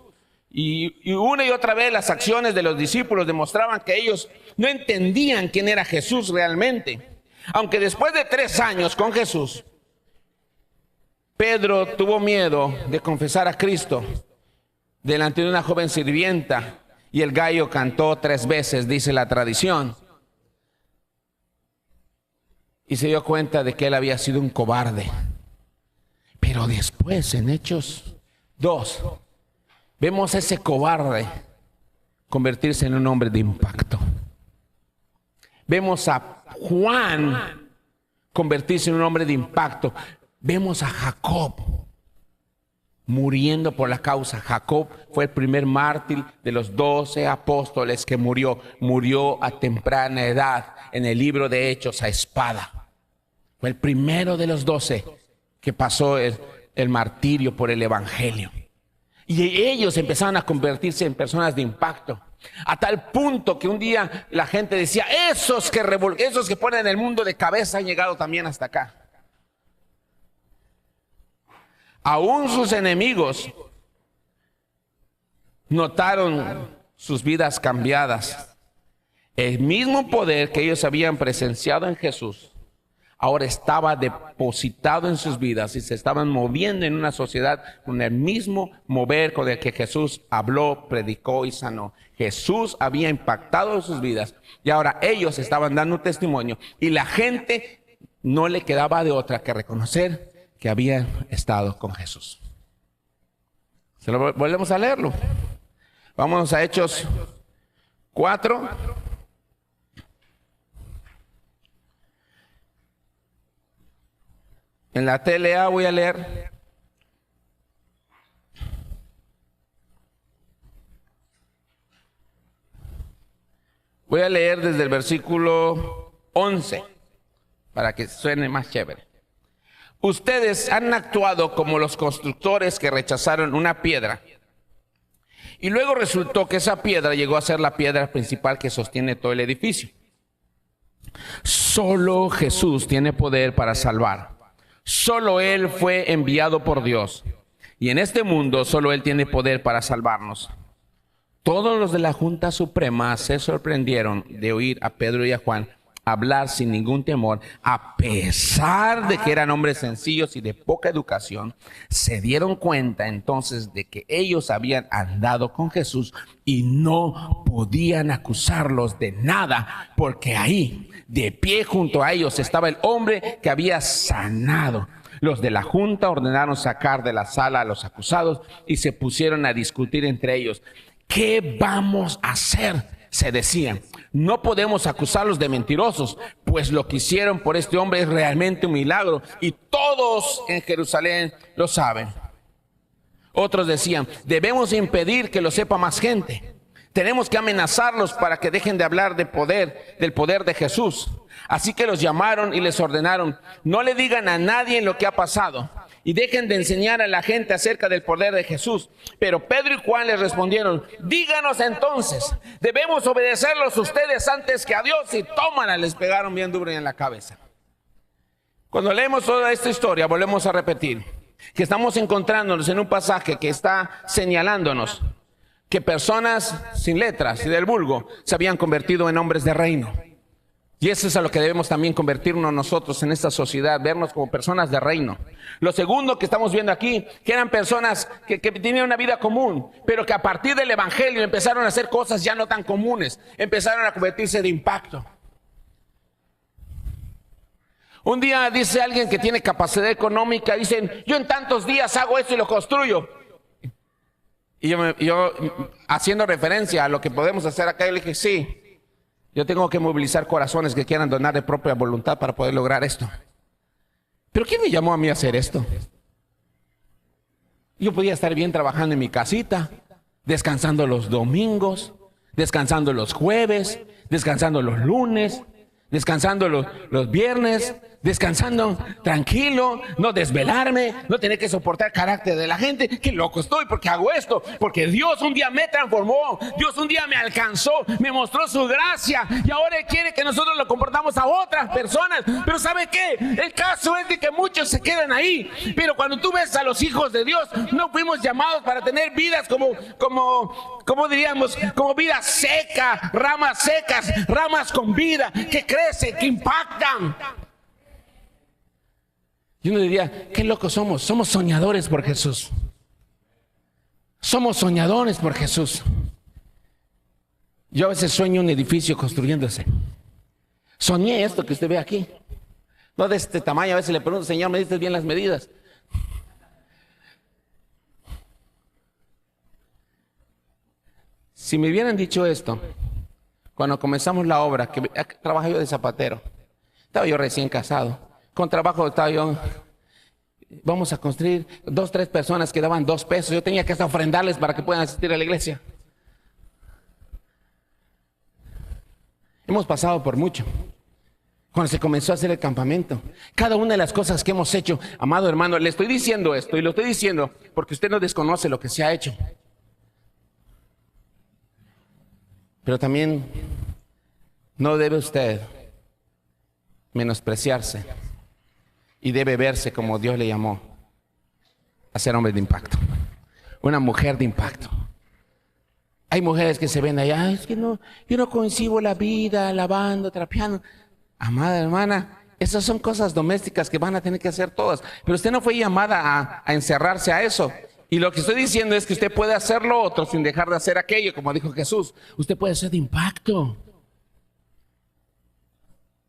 Y una y otra vez las acciones de los discípulos demostraban que ellos no entendían quién era Jesús realmente. Aunque después de 3 años con Jesús, Pedro tuvo miedo de confesar a Cristo delante de una joven sirvienta, y el gallo cantó 3 veces, dice la tradición. Y se dio cuenta de que él había sido un cobarde. Pero después, en Hechos 2, vemos a ese cobarde convertirse en un hombre de impacto. Vemos a Juan convertirse en un hombre de impacto. Vemos a Jacob muriendo por la causa. Jacob fue el primer mártir de los 12 apóstoles que murió a temprana edad, en el libro de Hechos, a espada. Fue el primero de los 12 que pasó el martirio por el evangelio. Y ellos empezaron a convertirse en personas de impacto, a tal punto que un día la gente decía: esos que ponen el mundo de cabeza han llegado también hasta acá. Aún sus enemigos notaron sus vidas cambiadas. El mismo poder que ellos habían presenciado en Jesús ahora estaba depositado en sus vidas, y se estaban moviendo en una sociedad con el mismo mover con el que Jesús habló, predicó y sanó. Jesús había impactado en sus vidas, y ahora ellos estaban dando un testimonio, y la gente no le quedaba de otra que reconocer que habían estado con Jesús. Volvemos a leerlo. Vámonos a Hechos 4. En la TLA voy a leer. Voy a leer desde el versículo 11 para que suene más chévere. Ustedes han actuado como los constructores que rechazaron una piedra, y luego resultó que esa piedra llegó a ser la piedra principal que sostiene todo el edificio. Solo Jesús tiene poder para salvar. Solo Él fue enviado por Dios, y en este mundo solo Él tiene poder para salvarnos. Todos los de la Junta Suprema se sorprendieron de oír a Pedro y a Juan hablar sin ningún temor. A pesar de que eran hombres sencillos y de poca educación, se dieron cuenta entonces de que ellos habían andado con Jesús y no podían acusarlos de nada, porque ahí, de pie junto a ellos, estaba el hombre que había sanado. Los de la junta ordenaron sacar de la sala a los acusados y se pusieron a discutir entre ellos. ¿Qué vamos a hacer?, se decían. No podemos acusarlos de mentirosos, pues lo que hicieron por este hombre es realmente un milagro, y todos en Jerusalén lo saben. Otros decían: debemos impedir que lo sepa más gente. Tenemos que amenazarlos para que dejen de hablar del poder de Jesús. Así que los llamaron y les ordenaron: no le digan a nadie lo que ha pasado, y dejen de enseñar a la gente acerca del poder de Jesús. Pero Pedro y Juan les respondieron: díganos entonces, ¿debemos obedecerlos ustedes antes que a Dios? Y tómala, les pegaron bien duro en la cabeza. Cuando leemos toda esta historia, volvemos a repetir que estamos encontrándonos en un pasaje que está señalándonos que personas sin letras y del vulgo se habían convertido en hombres de reino. Y eso es a lo que debemos también convertirnos nosotros en esta sociedad, vernos como personas de reino. Lo segundo que estamos viendo aquí, que eran personas que tenían una vida común, pero que a partir del evangelio empezaron a hacer cosas ya no tan comunes, empezaron a convertirse de impacto. Un día dice alguien que tiene capacidad económica, dicen, yo en tantos días hago esto y lo construyo. Y yo haciendo referencia a lo que podemos hacer acá, yo le dije, sí. Yo tengo que movilizar corazones que quieran donar de propia voluntad para poder lograr esto. ¿Pero quién me llamó a mí a hacer esto? Yo podía estar bien trabajando en mi casita, descansando los domingos, descansando los jueves, descansando los lunes, descansando los viernes, descansando tranquilo, no desvelarme, no tener que soportar carácter de la gente. Qué loco estoy porque hago esto, porque Dios un día me transformó, Dios un día me alcanzó, me mostró su gracia y ahora Él quiere que nosotros lo comportamos a otras personas. Pero ¿sabe qué? El caso es de que muchos se quedan ahí, pero cuando tú ves a los hijos de Dios, no fuimos llamados para tener vidas como diríamos, como vidas secas, ramas con vida, que crecen, que impactan. Y uno diría, qué locos somos. Somos soñadores por Jesús. Somos soñadores por Jesús. Yo a veces sueño un edificio construyéndose. Soñé esto que usted ve aquí. No de este tamaño. A veces le pregunto, Señor, ¿me diste bien las medidas? Si me hubieran dicho esto cuando comenzamos la obra, que trabajaba yo de zapatero, estaba yo recién casado. Con trabajo estaba yo, vamos a construir 2, 3 personas que daban 2 pesos. Yo tenía que hasta ofrendarles para que puedan asistir a la iglesia. Hemos pasado por mucho. Cuando se comenzó a hacer el campamento, cada una de las cosas que hemos hecho, amado hermano, le estoy diciendo esto y lo estoy diciendo porque usted no desconoce lo que se ha hecho. Pero también no debe usted menospreciarse. Y debe verse como Dios le llamó a ser hombre de impacto. Una mujer de impacto. Hay mujeres que se ven allá, es que no, yo no concibo la vida lavando, trapeando. Amada hermana, esas son cosas domésticas que van a tener que hacer todas. Pero usted no fue llamada a encerrarse a eso. Y lo que estoy diciendo es que usted puede hacer lo otro sin dejar de hacer aquello, como dijo Jesús. Usted puede ser de impacto.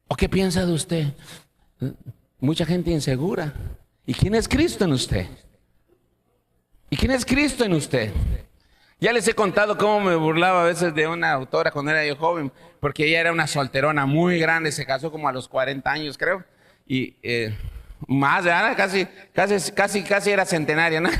¿O qué piensa de usted? Mucha gente insegura. ¿Y quién es Cristo en usted? ¿Y quién es Cristo en usted? Ya les he contado cómo me burlaba a veces de una autora cuando era yo joven, porque ella era una solterona muy grande, se casó como a los 40 años, creo, y más, ¿verdad? Casi era centenaria, ¿no?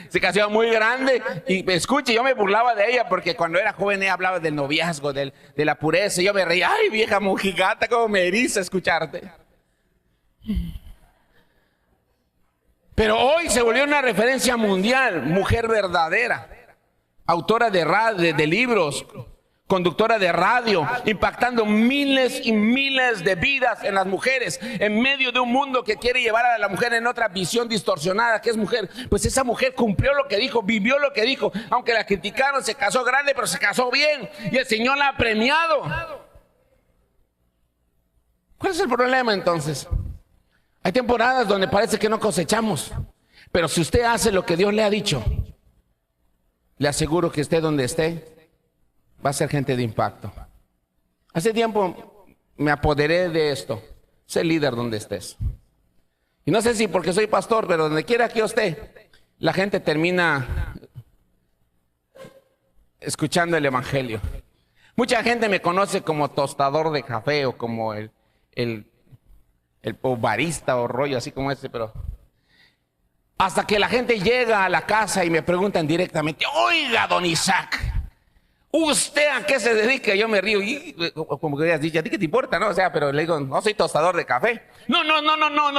Se casó muy grande, y escuche, yo me burlaba de ella, porque cuando era joven ella hablaba del noviazgo, de la pureza, y yo me reía, ay vieja mojigata, cómo me eriza escucharte. Pero hoy se volvió una referencia mundial, mujer verdadera, autora de libros, conductora de radio, impactando miles y miles de vidas en las mujeres, en medio de un mundo que quiere llevar a la mujer en otra visión distorsionada, que es mujer. Pues esa mujer cumplió lo que dijo, vivió lo que dijo, aunque la criticaron, se casó grande, pero se casó bien, y el Señor la ha premiado. ¿Cuál es el problema entonces? Hay temporadas donde parece que no cosechamos, pero si usted hace lo que Dios le ha dicho, le aseguro que esté donde esté, va a ser gente de impacto. Hace tiempo me apoderé de esto, sé líder donde estés. Y no sé si porque soy pastor, pero donde quiera que yo esté, la gente termina escuchando el evangelio. Mucha gente me conoce como tostador de café o como el barista o rollo así como ese, pero hasta que la gente llega a la casa y me preguntan directamente, oiga, don Isaac, ¿usted a qué se dedica? Yo me río y como que habías dicho, ¿a ti qué te importa? ¿No? O sea, pero le digo, no soy tostador de café. No,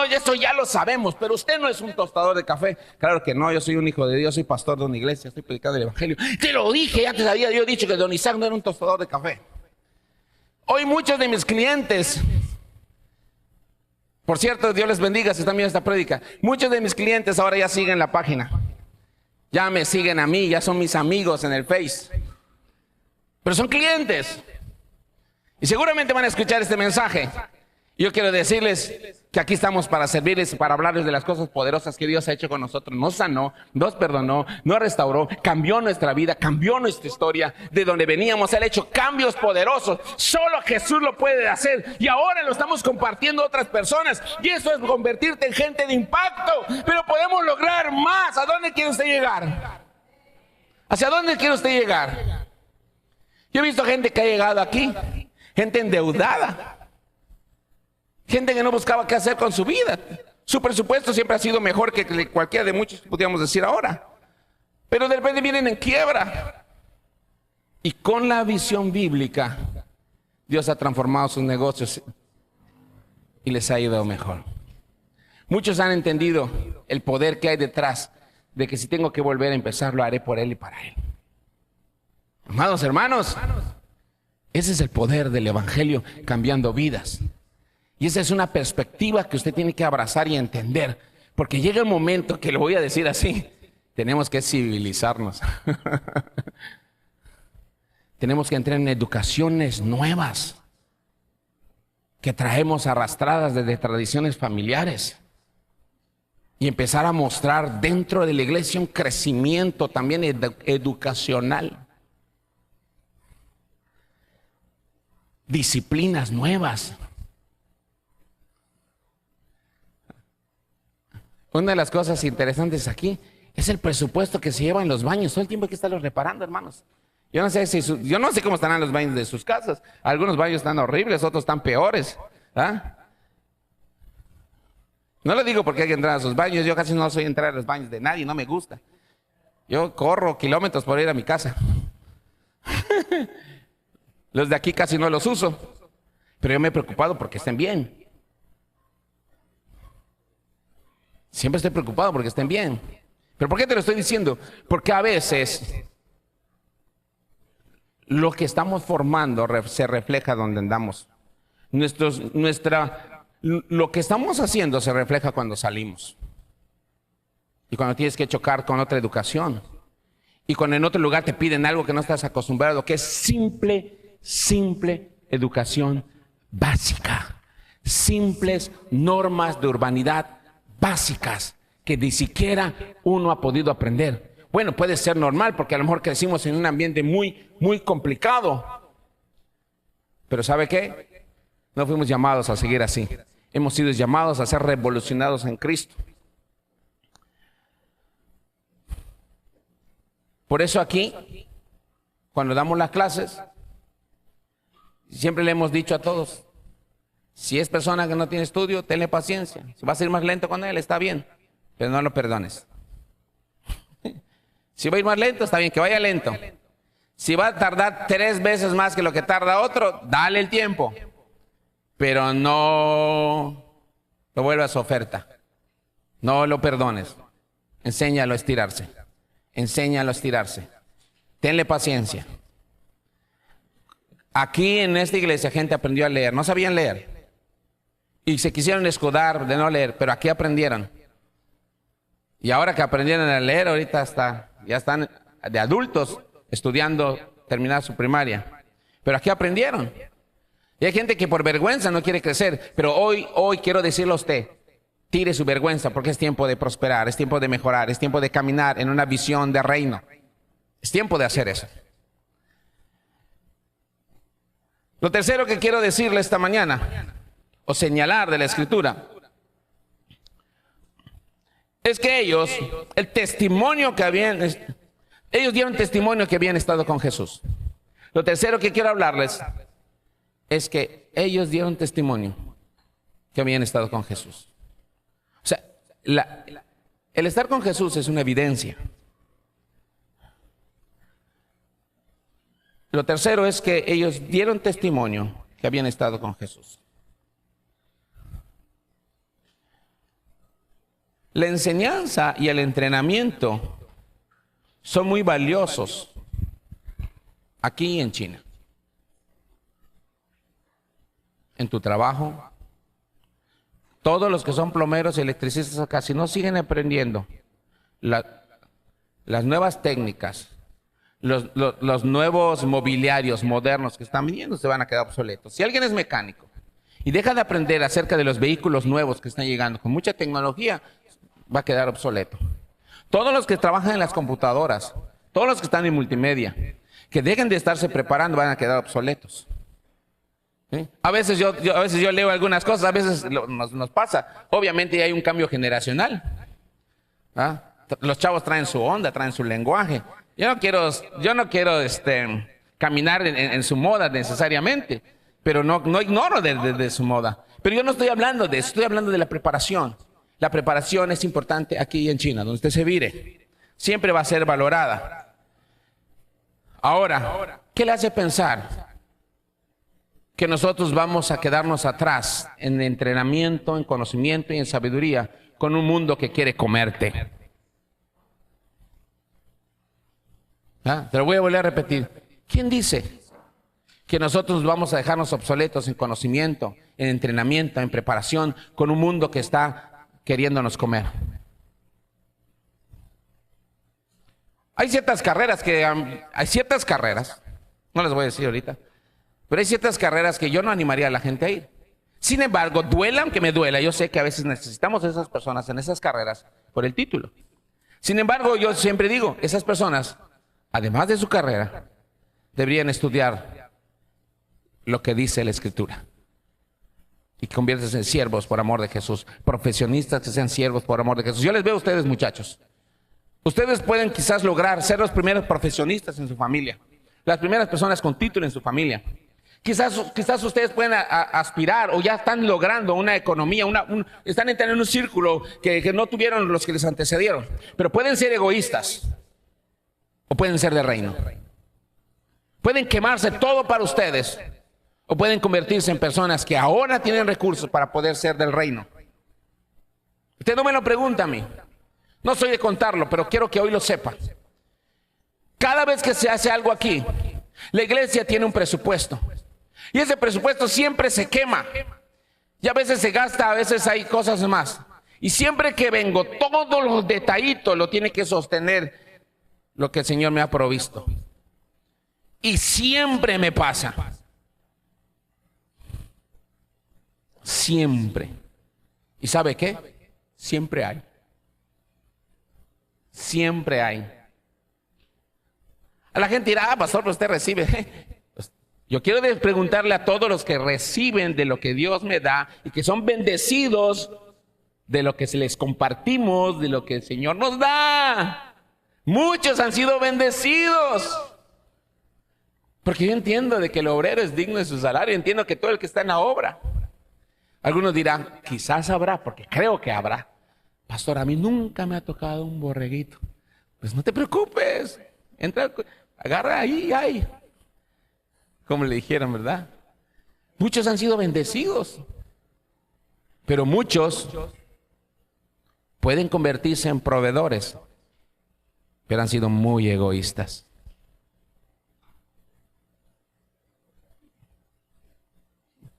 eso ya lo sabemos, pero usted no es un tostador de café. Claro que no, yo soy un hijo de Dios, soy pastor de una iglesia, estoy predicando el evangelio. Te lo dije, antes había yo dicho que don Isaac no era un tostador de café. Hoy muchos de mis clientes, por cierto, Dios les bendiga si están viendo esta prédica, muchos de mis clientes ahora ya siguen la página. Ya me siguen a mí, ya son mis amigos en el Face. Pero son clientes. Y seguramente van a escuchar este mensaje. Yo quiero decirles que aquí estamos para servirles, para hablarles de las cosas poderosas que Dios ha hecho con nosotros. Nos sanó, nos perdonó, nos restauró, cambió nuestra vida, cambió nuestra historia. De donde veníamos, Él ha hecho cambios poderosos. Solo Jesús lo puede hacer. Y ahora lo estamos compartiendo a otras personas. Y eso es convertirte en gente de impacto. Pero podemos lograr más. ¿A dónde quiere usted llegar? ¿Hacia dónde quiere usted llegar? Yo he visto gente que ha llegado aquí, gente endeudada. Gente que no buscaba qué hacer con su vida. Su presupuesto siempre ha sido mejor que cualquiera de muchos, podríamos decir ahora. Pero de repente vienen en quiebra. Y con la visión bíblica, Dios ha transformado sus negocios y les ha ido mejor. Muchos han entendido el poder que hay detrás de que si tengo que volver a empezar, lo haré por Él y para Él. Amados hermanos, ese es el poder del Evangelio cambiando vidas. Y esa es una perspectiva que usted tiene que abrazar y entender. Porque llega un momento que lo voy a decir así. Tenemos que civilizarnos. Tenemos que entrar en educaciones nuevas que traemos arrastradas desde tradiciones familiares. Y empezar a mostrar dentro de la iglesia un crecimiento también educacional. Disciplinas nuevas. Una de las cosas interesantes aquí es el presupuesto que se lleva en los baños. Todo el tiempo hay que estarlos reparando, hermanos. Yo no sé cómo estarán los baños de sus casas. Algunos baños están horribles, otros están peores. ¿Ah? No lo digo porque hay que entrar a sus baños. Yo casi no soy entrar a los baños de nadie, no me gusta. Yo corro kilómetros por ir a mi casa. Los de aquí casi no los uso. Pero yo me he preocupado porque estén bien. Siempre estoy preocupado porque estén bien. ¿Pero por qué te lo estoy diciendo? Porque a veces lo que estamos formando se refleja donde andamos. Lo que estamos haciendo se refleja cuando salimos. Y cuando tienes que chocar con otra educación. Y cuando en otro lugar te piden algo que no estás acostumbrado, que es simple educación básica. Simples normas de urbanidad básicas que ni siquiera uno ha podido aprender. Bueno, puede ser normal porque a lo mejor crecimos en un ambiente muy complicado. Pero ¿sabe qué? No fuimos llamados a seguir así. Hemos sido llamados a ser revolucionados en Cristo. Por eso aquí, cuando damos las clases, siempre le hemos dicho a todos, si es persona que no tiene estudio, tenle paciencia. Si vas a ir más lento con él, está bien, pero no lo perdones. Si va a ir más lento, está bien, que vaya lento. Si va a tardar 3 veces más que lo que tarda otro, dale el tiempo. Pero no lo vuelvas a su oferta. No lo perdones. Enséñalo a estirarse. Enséñalo a estirarse. Tenle paciencia. Aquí en esta iglesia gente aprendió a leer. No sabían leer. Y se quisieron escudar de no leer, pero aquí aprendieron. Y ahora que aprendieron a leer, ahorita ya están de adultos estudiando, terminar su primaria. Pero aquí aprendieron. Y hay gente que por vergüenza no quiere crecer. Pero hoy quiero decirle a usted, tire su vergüenza porque es tiempo de prosperar, es tiempo de mejorar, es tiempo de caminar en una visión de reino. Es tiempo de hacer eso. Lo tercero que quiero decirle esta mañana, o señalar de la Escritura, es que ellos dieron testimonio que habían estado con Jesús. Lo tercero que quiero hablarles es que ellos dieron testimonio que habían estado con Jesús. O sea, el estar con Jesús es una evidencia. Lo tercero es que ellos dieron testimonio que habían estado con Jesús. La enseñanza y el entrenamiento son muy valiosos aquí en China. En tu trabajo, todos los que son plomeros y electricistas acá, si no siguen aprendiendo las nuevas técnicas, los nuevos mobiliarios modernos que están viniendo se van a quedar obsoletos. Si alguien es mecánico y deja de aprender acerca de los vehículos nuevos que están llegando con mucha tecnología, va a quedar obsoleto. Todos los que trabajan en las computadoras, todos los que están en multimedia, que dejen de estarse preparando, van a quedar obsoletos. ¿Sí? A veces yo leo algunas cosas, a veces nos pasa. Obviamente hay un cambio generacional. ¿Ah? Los chavos traen su onda, traen su lenguaje. Yo no quiero caminar en su moda necesariamente, pero no ignoro de su moda. Pero yo no estoy hablando de eso, estoy hablando de la preparación. La preparación es importante aquí en China, donde usted se vire. Siempre va a ser valorada. Ahora, ¿qué le hace pensar que nosotros vamos a quedarnos atrás en entrenamiento, en conocimiento y en sabiduría con un mundo que quiere comerte? Te lo voy a volver a repetir. ¿Quién dice que nosotros vamos a dejarnos obsoletos en conocimiento, en entrenamiento, en preparación con un mundo que está queriéndonos comer? Hay ciertas carreras, no les voy a decir ahorita, pero hay ciertas carreras que yo no animaría a la gente a ir. Sin embargo, duela aunque me duela, yo sé que a veces necesitamos a esas personas en esas carreras por el título. Sin embargo, yo siempre digo, esas personas, además de su carrera, deberían estudiar lo que dice la Escritura. Y conviértanse en siervos por amor de Jesús. Profesionistas que sean siervos por amor de Jesús. Yo les veo a ustedes, muchachos. Ustedes pueden quizás lograr ser los primeros profesionistas en su familia. Las primeras personas con título en su familia. Quizás ustedes pueden aspirar o ya están logrando una economía, están entrando en un círculo que no tuvieron los que les antecedieron. Pero pueden ser egoístas o pueden ser de reino. Pueden quemarse todo para ustedes o pueden convertirse en personas que ahora tienen recursos para poder ser del reino. Usted no me lo pregunta a mí. No soy de contarlo, pero quiero que hoy lo sepa. Cada vez que se hace algo aquí, la iglesia tiene un presupuesto. Y ese presupuesto siempre se quema. Y a veces se gasta, a veces hay cosas más. Y siempre que vengo, todos los detallitos lo tiene que sostener lo que el Señor me ha provisto. Y siempre me pasa. Siempre. ¿Y sabe qué? Siempre hay. Siempre hay. A la gente dirá, pastor, pero usted recibe. Yo quiero preguntarle a todos los que reciben de lo que Dios me da y que son bendecidos de lo que se les compartimos, de lo que el Señor nos da. Muchos han sido bendecidos. Porque yo entiendo de que el obrero es digno de su salario. Entiendo que todo el que está en la obra. Algunos dirán, quizás habrá, porque creo que habrá. Pastor, a mí nunca me ha tocado un borreguito. Pues no te preocupes. Entra, agarra ahí. Como le dijeron, ¿verdad? Muchos han sido bendecidos. Pero muchos pueden convertirse en proveedores. Pero han sido muy egoístas.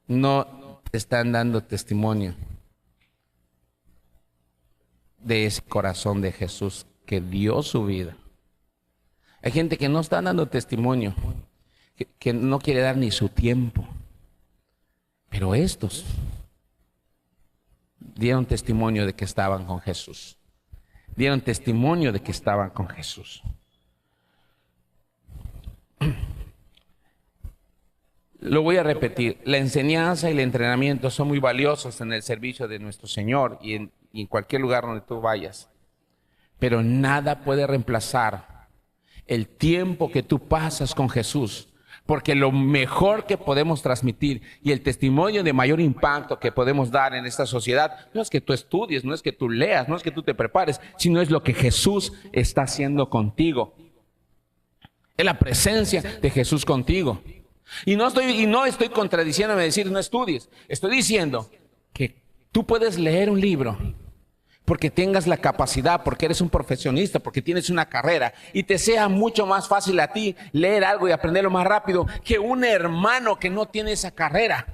No están dando testimonio de ese corazón de Jesús que dio su vida. Hay gente que no está dando testimonio, que no quiere dar ni su tiempo. Pero estos dieron testimonio de que estaban con Jesús. Dieron testimonio de que estaban con Jesús. Lo voy a repetir, la enseñanza y el entrenamiento son muy valiosos en el servicio de nuestro Señor y en cualquier lugar donde tú vayas. Pero nada puede reemplazar el tiempo que tú pasas con Jesús. Porque lo mejor que podemos transmitir y el testimonio de mayor impacto que podemos dar en esta sociedad no es que tú estudies, no es que tú leas, no es que tú te prepares, sino es lo que Jesús está haciendo contigo. Es la presencia de Jesús contigo. Y no estoy contradiciéndome de decir no estudies. Estoy diciendo que tú puedes leer un libro porque tengas la capacidad, porque eres un profesionista, porque tienes una carrera y te sea mucho más fácil a ti leer algo y aprenderlo más rápido que un hermano que no tiene esa carrera.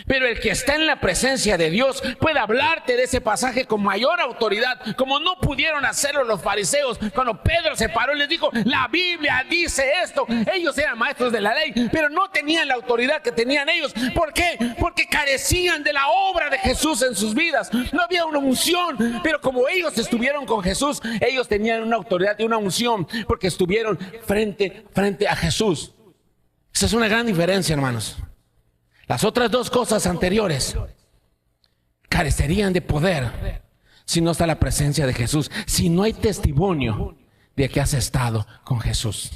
Pero el que está en la presencia de Dios puede hablarte de ese pasaje con mayor autoridad, como no pudieron hacerlo los fariseos. Cuando Pedro se paró y les dijo, la Biblia dice esto. Ellos eran maestros de la ley, pero no tenían la autoridad que tenían ellos. ¿Por qué? Porque carecían de la obra de Jesús en sus vidas. No había una unción, pero como ellos estuvieron con Jesús, ellos tenían una autoridad y una unción, porque estuvieron frente a Jesús. Esa es una gran diferencia, hermanos. Las otras dos cosas anteriores carecerían de poder si no está la presencia de Jesús, si no hay testimonio de que has estado con Jesús.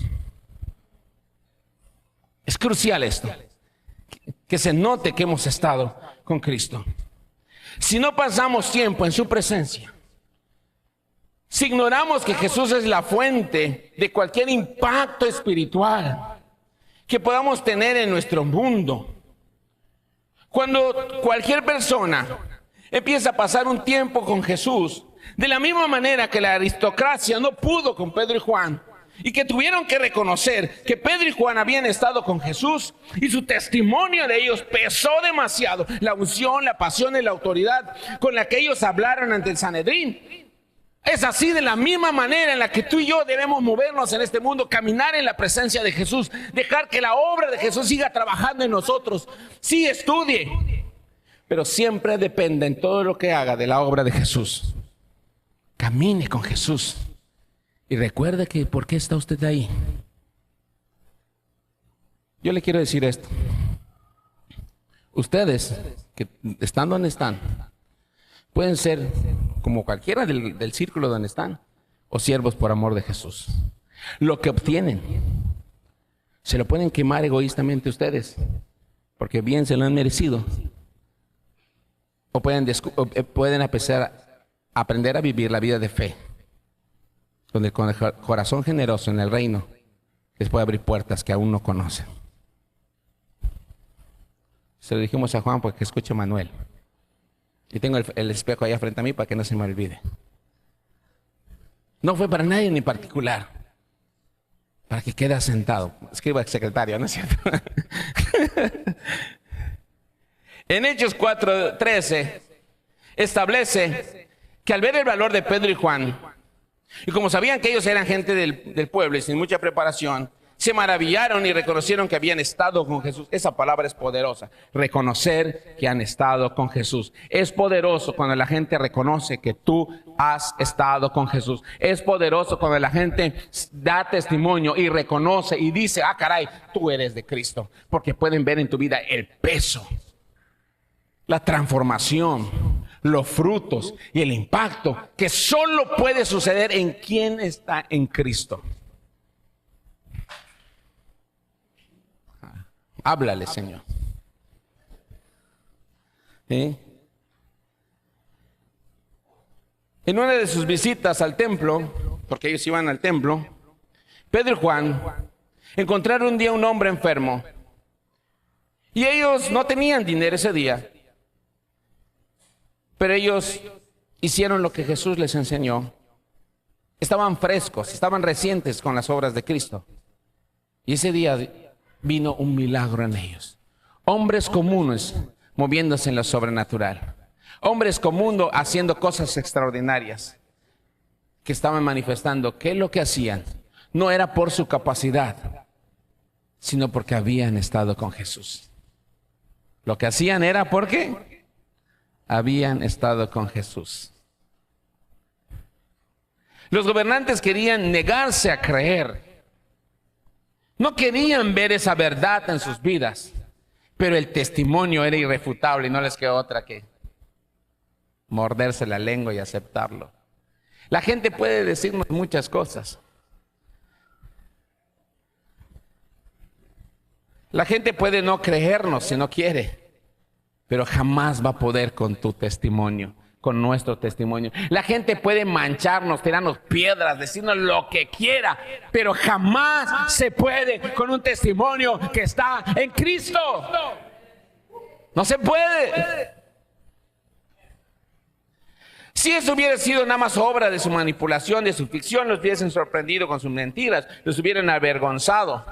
Es crucial esto, que se note que hemos estado con Cristo. Si no pasamos tiempo en su presencia, si ignoramos que Jesús es la fuente de cualquier impacto espiritual que podamos tener en nuestro mundo, cuando cualquier persona empieza a pasar un tiempo con Jesús, de la misma manera que la aristocracia no pudo con Pedro y Juan, y que tuvieron que reconocer que Pedro y Juan habían estado con Jesús, y su testimonio de ellos pesó demasiado, la unción, la pasión y la autoridad con la que ellos hablaron ante el Sanedrín. Es así de la misma manera en la que tú y yo debemos movernos en este mundo, caminar en la presencia de Jesús, dejar que la obra de Jesús siga trabajando en nosotros. Sí, estudie, pero siempre depende en todo lo que haga de la obra de Jesús. Camine con Jesús y recuerde que ¿por qué está usted ahí? Yo le quiero decir esto. Ustedes, que están donde están, pueden ser como cualquiera del círculo donde están, o siervos por amor de Jesús. Lo que obtienen, se lo pueden quemar egoístamente ustedes, porque bien se lo han merecido. O pueden aprender a vivir la vida de fe, donde con el corazón generoso en el reino les puede abrir puertas que aún no conocen. Se lo dijimos a Juan porque escuche Manuel. Y tengo el espejo allá frente a mí para que no se me olvide. No fue para nadie en particular, para que quede sentado. Escriba el secretario, ¿no es cierto? En Hechos 4:13 establece que al ver el valor de Pedro y Juan, y como sabían que ellos eran gente del pueblo y sin mucha preparación, se maravillaron y reconocieron que habían estado con Jesús. Esa palabra es poderosa. Reconocer que han estado con Jesús. Es poderoso cuando la gente reconoce que tú has estado con Jesús. Es poderoso cuando la gente da testimonio y reconoce y dice, ah, caray, tú eres de Cristo. Porque pueden ver en tu vida el peso, la transformación, los frutos y el impacto que solo puede suceder en quien está en Cristo. Háblale, Señor. ¿Sí? En una de sus visitas al templo, porque ellos iban al templo, Pedro y Juan encontraron un día un hombre enfermo. Y ellos no tenían dinero ese día, pero ellos hicieron lo que Jesús les enseñó. Estaban frescos, estaban recientes con las obras de Cristo. Y ese día vino un milagro en ellos. Hombres comunes moviéndose en lo sobrenatural. Hombres comunes haciendo cosas extraordinarias que estaban manifestando que lo que hacían no era por su capacidad, sino porque habían estado con Jesús. Lo que hacían era porque habían estado con Jesús. Los gobernantes querían negarse a creer. No querían ver esa verdad en sus vidas, pero el testimonio era irrefutable y no les quedó otra que morderse la lengua y aceptarlo. La gente puede decirnos muchas cosas. La gente puede no creernos si no quiere, pero jamás va a poder con tu testimonio, con nuestro testimonio. La gente puede mancharnos, tirarnos piedras, decirnos lo que quiera, pero jamás se puede con un testimonio que está en Cristo. No se puede. Si eso hubiera sido nada más obra de su manipulación, de su ficción, los hubiesen sorprendido con sus mentiras, los hubieran avergonzado.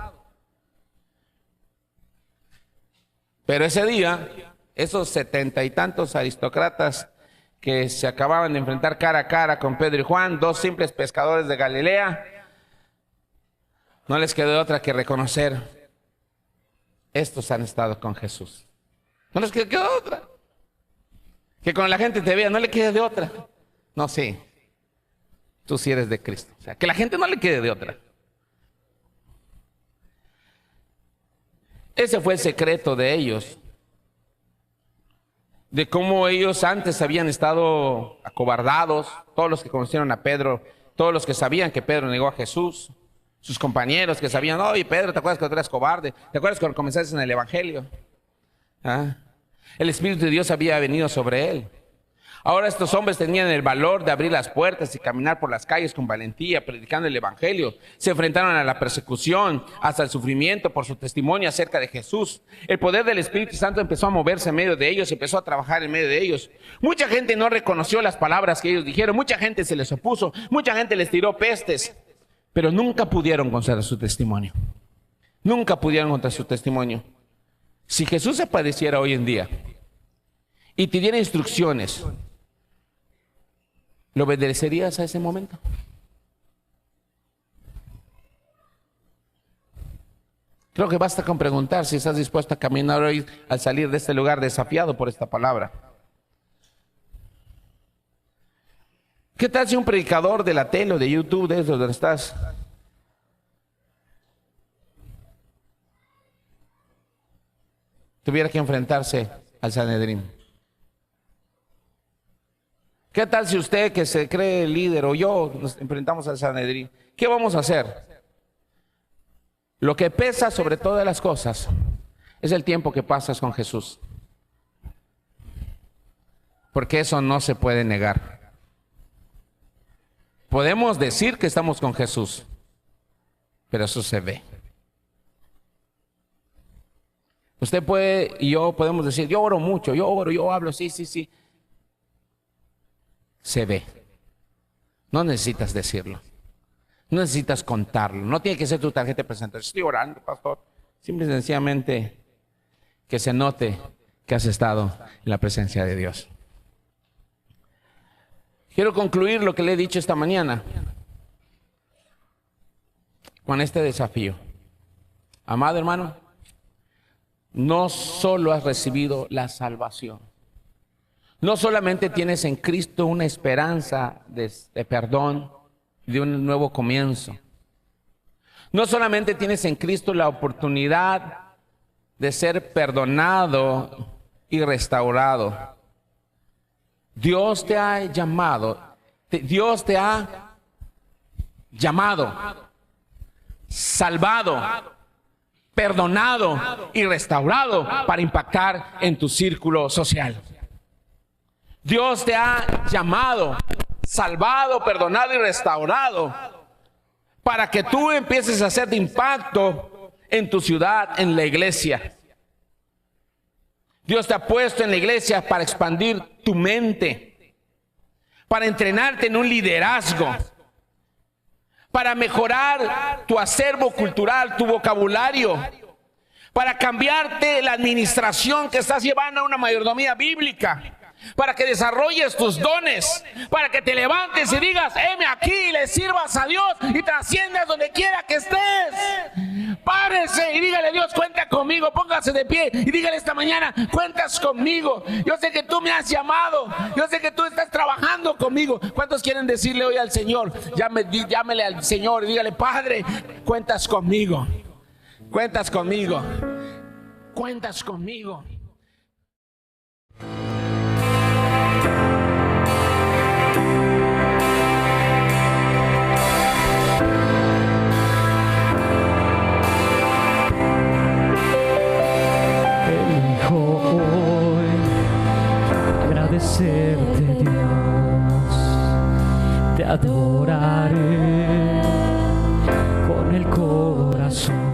Pero ese día esos 70 y tantos aristócratas que se acababan de enfrentar cara a cara con Pedro y Juan, dos simples pescadores de Galilea, no les quedó otra que reconocer: estos han estado con Jesús. No les quedó otra. Que cuando la gente te vea, no le quede de otra. No, sí, tú sí eres de Cristo. O sea, que la gente no le quede de otra. Ese fue el secreto de ellos. De cómo ellos antes habían estado acobardados, todos los que conocieron a Pedro, todos los que sabían que Pedro negó a Jesús, sus compañeros que sabían: oye, Pedro, ¿te acuerdas que tú eras cobarde? ¿Te acuerdas cuando comenzaste en el Evangelio? ¿Ah? El Espíritu de Dios había venido sobre él. Ahora estos hombres tenían el valor de abrir las puertas y caminar por las calles con valentía, predicando el Evangelio. Se enfrentaron a la persecución, hasta el sufrimiento por su testimonio acerca de Jesús. El poder del Espíritu Santo empezó a moverse en medio de ellos, empezó a trabajar en medio de ellos. Mucha gente no reconoció las palabras que ellos dijeron, mucha gente se les opuso, mucha gente les tiró pestes, pero nunca pudieron contra su testimonio. Nunca pudieron contra su testimonio. Si Jesús apareciera hoy en día y te diera instrucciones, ¿lo obedecerías a ese momento? Creo que basta con preguntar si estás dispuesto a caminar hoy al salir de este lugar desafiado por esta palabra. ¿Qué tal si un predicador de la tele o de YouTube, de donde estás, tuviera que enfrentarse al Sanedrín? ¿Qué tal si usted, que se cree líder, o yo, nos enfrentamos al Sanedrín? ¿Qué vamos a hacer? Lo que pesa sobre todas las cosas es el tiempo que pasas con Jesús. Porque eso no se puede negar. Podemos decir que estamos con Jesús, pero eso se ve. Usted puede y yo podemos decir: yo oro mucho, yo oro, yo hablo, sí. Se ve. No necesitas decirlo. No necesitas contarlo. No tiene que ser tu tarjeta de presentación: estoy orando, pastor. Simple y sencillamente que se note que has estado en la presencia de Dios. Quiero concluir lo que le he dicho esta mañana con este desafío. Amado hermano, no solo has recibido la salvación, no solamente tienes en Cristo una esperanza de perdón, de un nuevo comienzo. No solamente tienes en Cristo la oportunidad de ser perdonado y restaurado. Dios te ha llamado, salvado, perdonado y restaurado para impactar en tu círculo social. Dios te ha llamado, salvado, perdonado y restaurado para que tú empieces a hacer de impacto en tu ciudad, en la iglesia. Dios te ha puesto en la iglesia para expandir tu mente, para entrenarte en un liderazgo, para mejorar tu acervo cultural, tu vocabulario, para cambiarte la administración que estás llevando a una mayordomía bíblica, para que desarrolles tus dones, para que te levantes y digas: heme aquí, le sirvas a Dios y trasciendas donde quiera que estés. Párese y dígale: Dios, cuenta conmigo. Póngase de pie y dígale esta mañana: cuentas conmigo. Yo sé que tú me has llamado, yo sé que tú estás trabajando conmigo. ¿Cuántos quieren decirle hoy al Señor? Llámele al Señor y dígale: Padre, cuentas conmigo, cuentas conmigo, cuentas conmigo. Agradecerte, Dios, te adoraré con el corazón.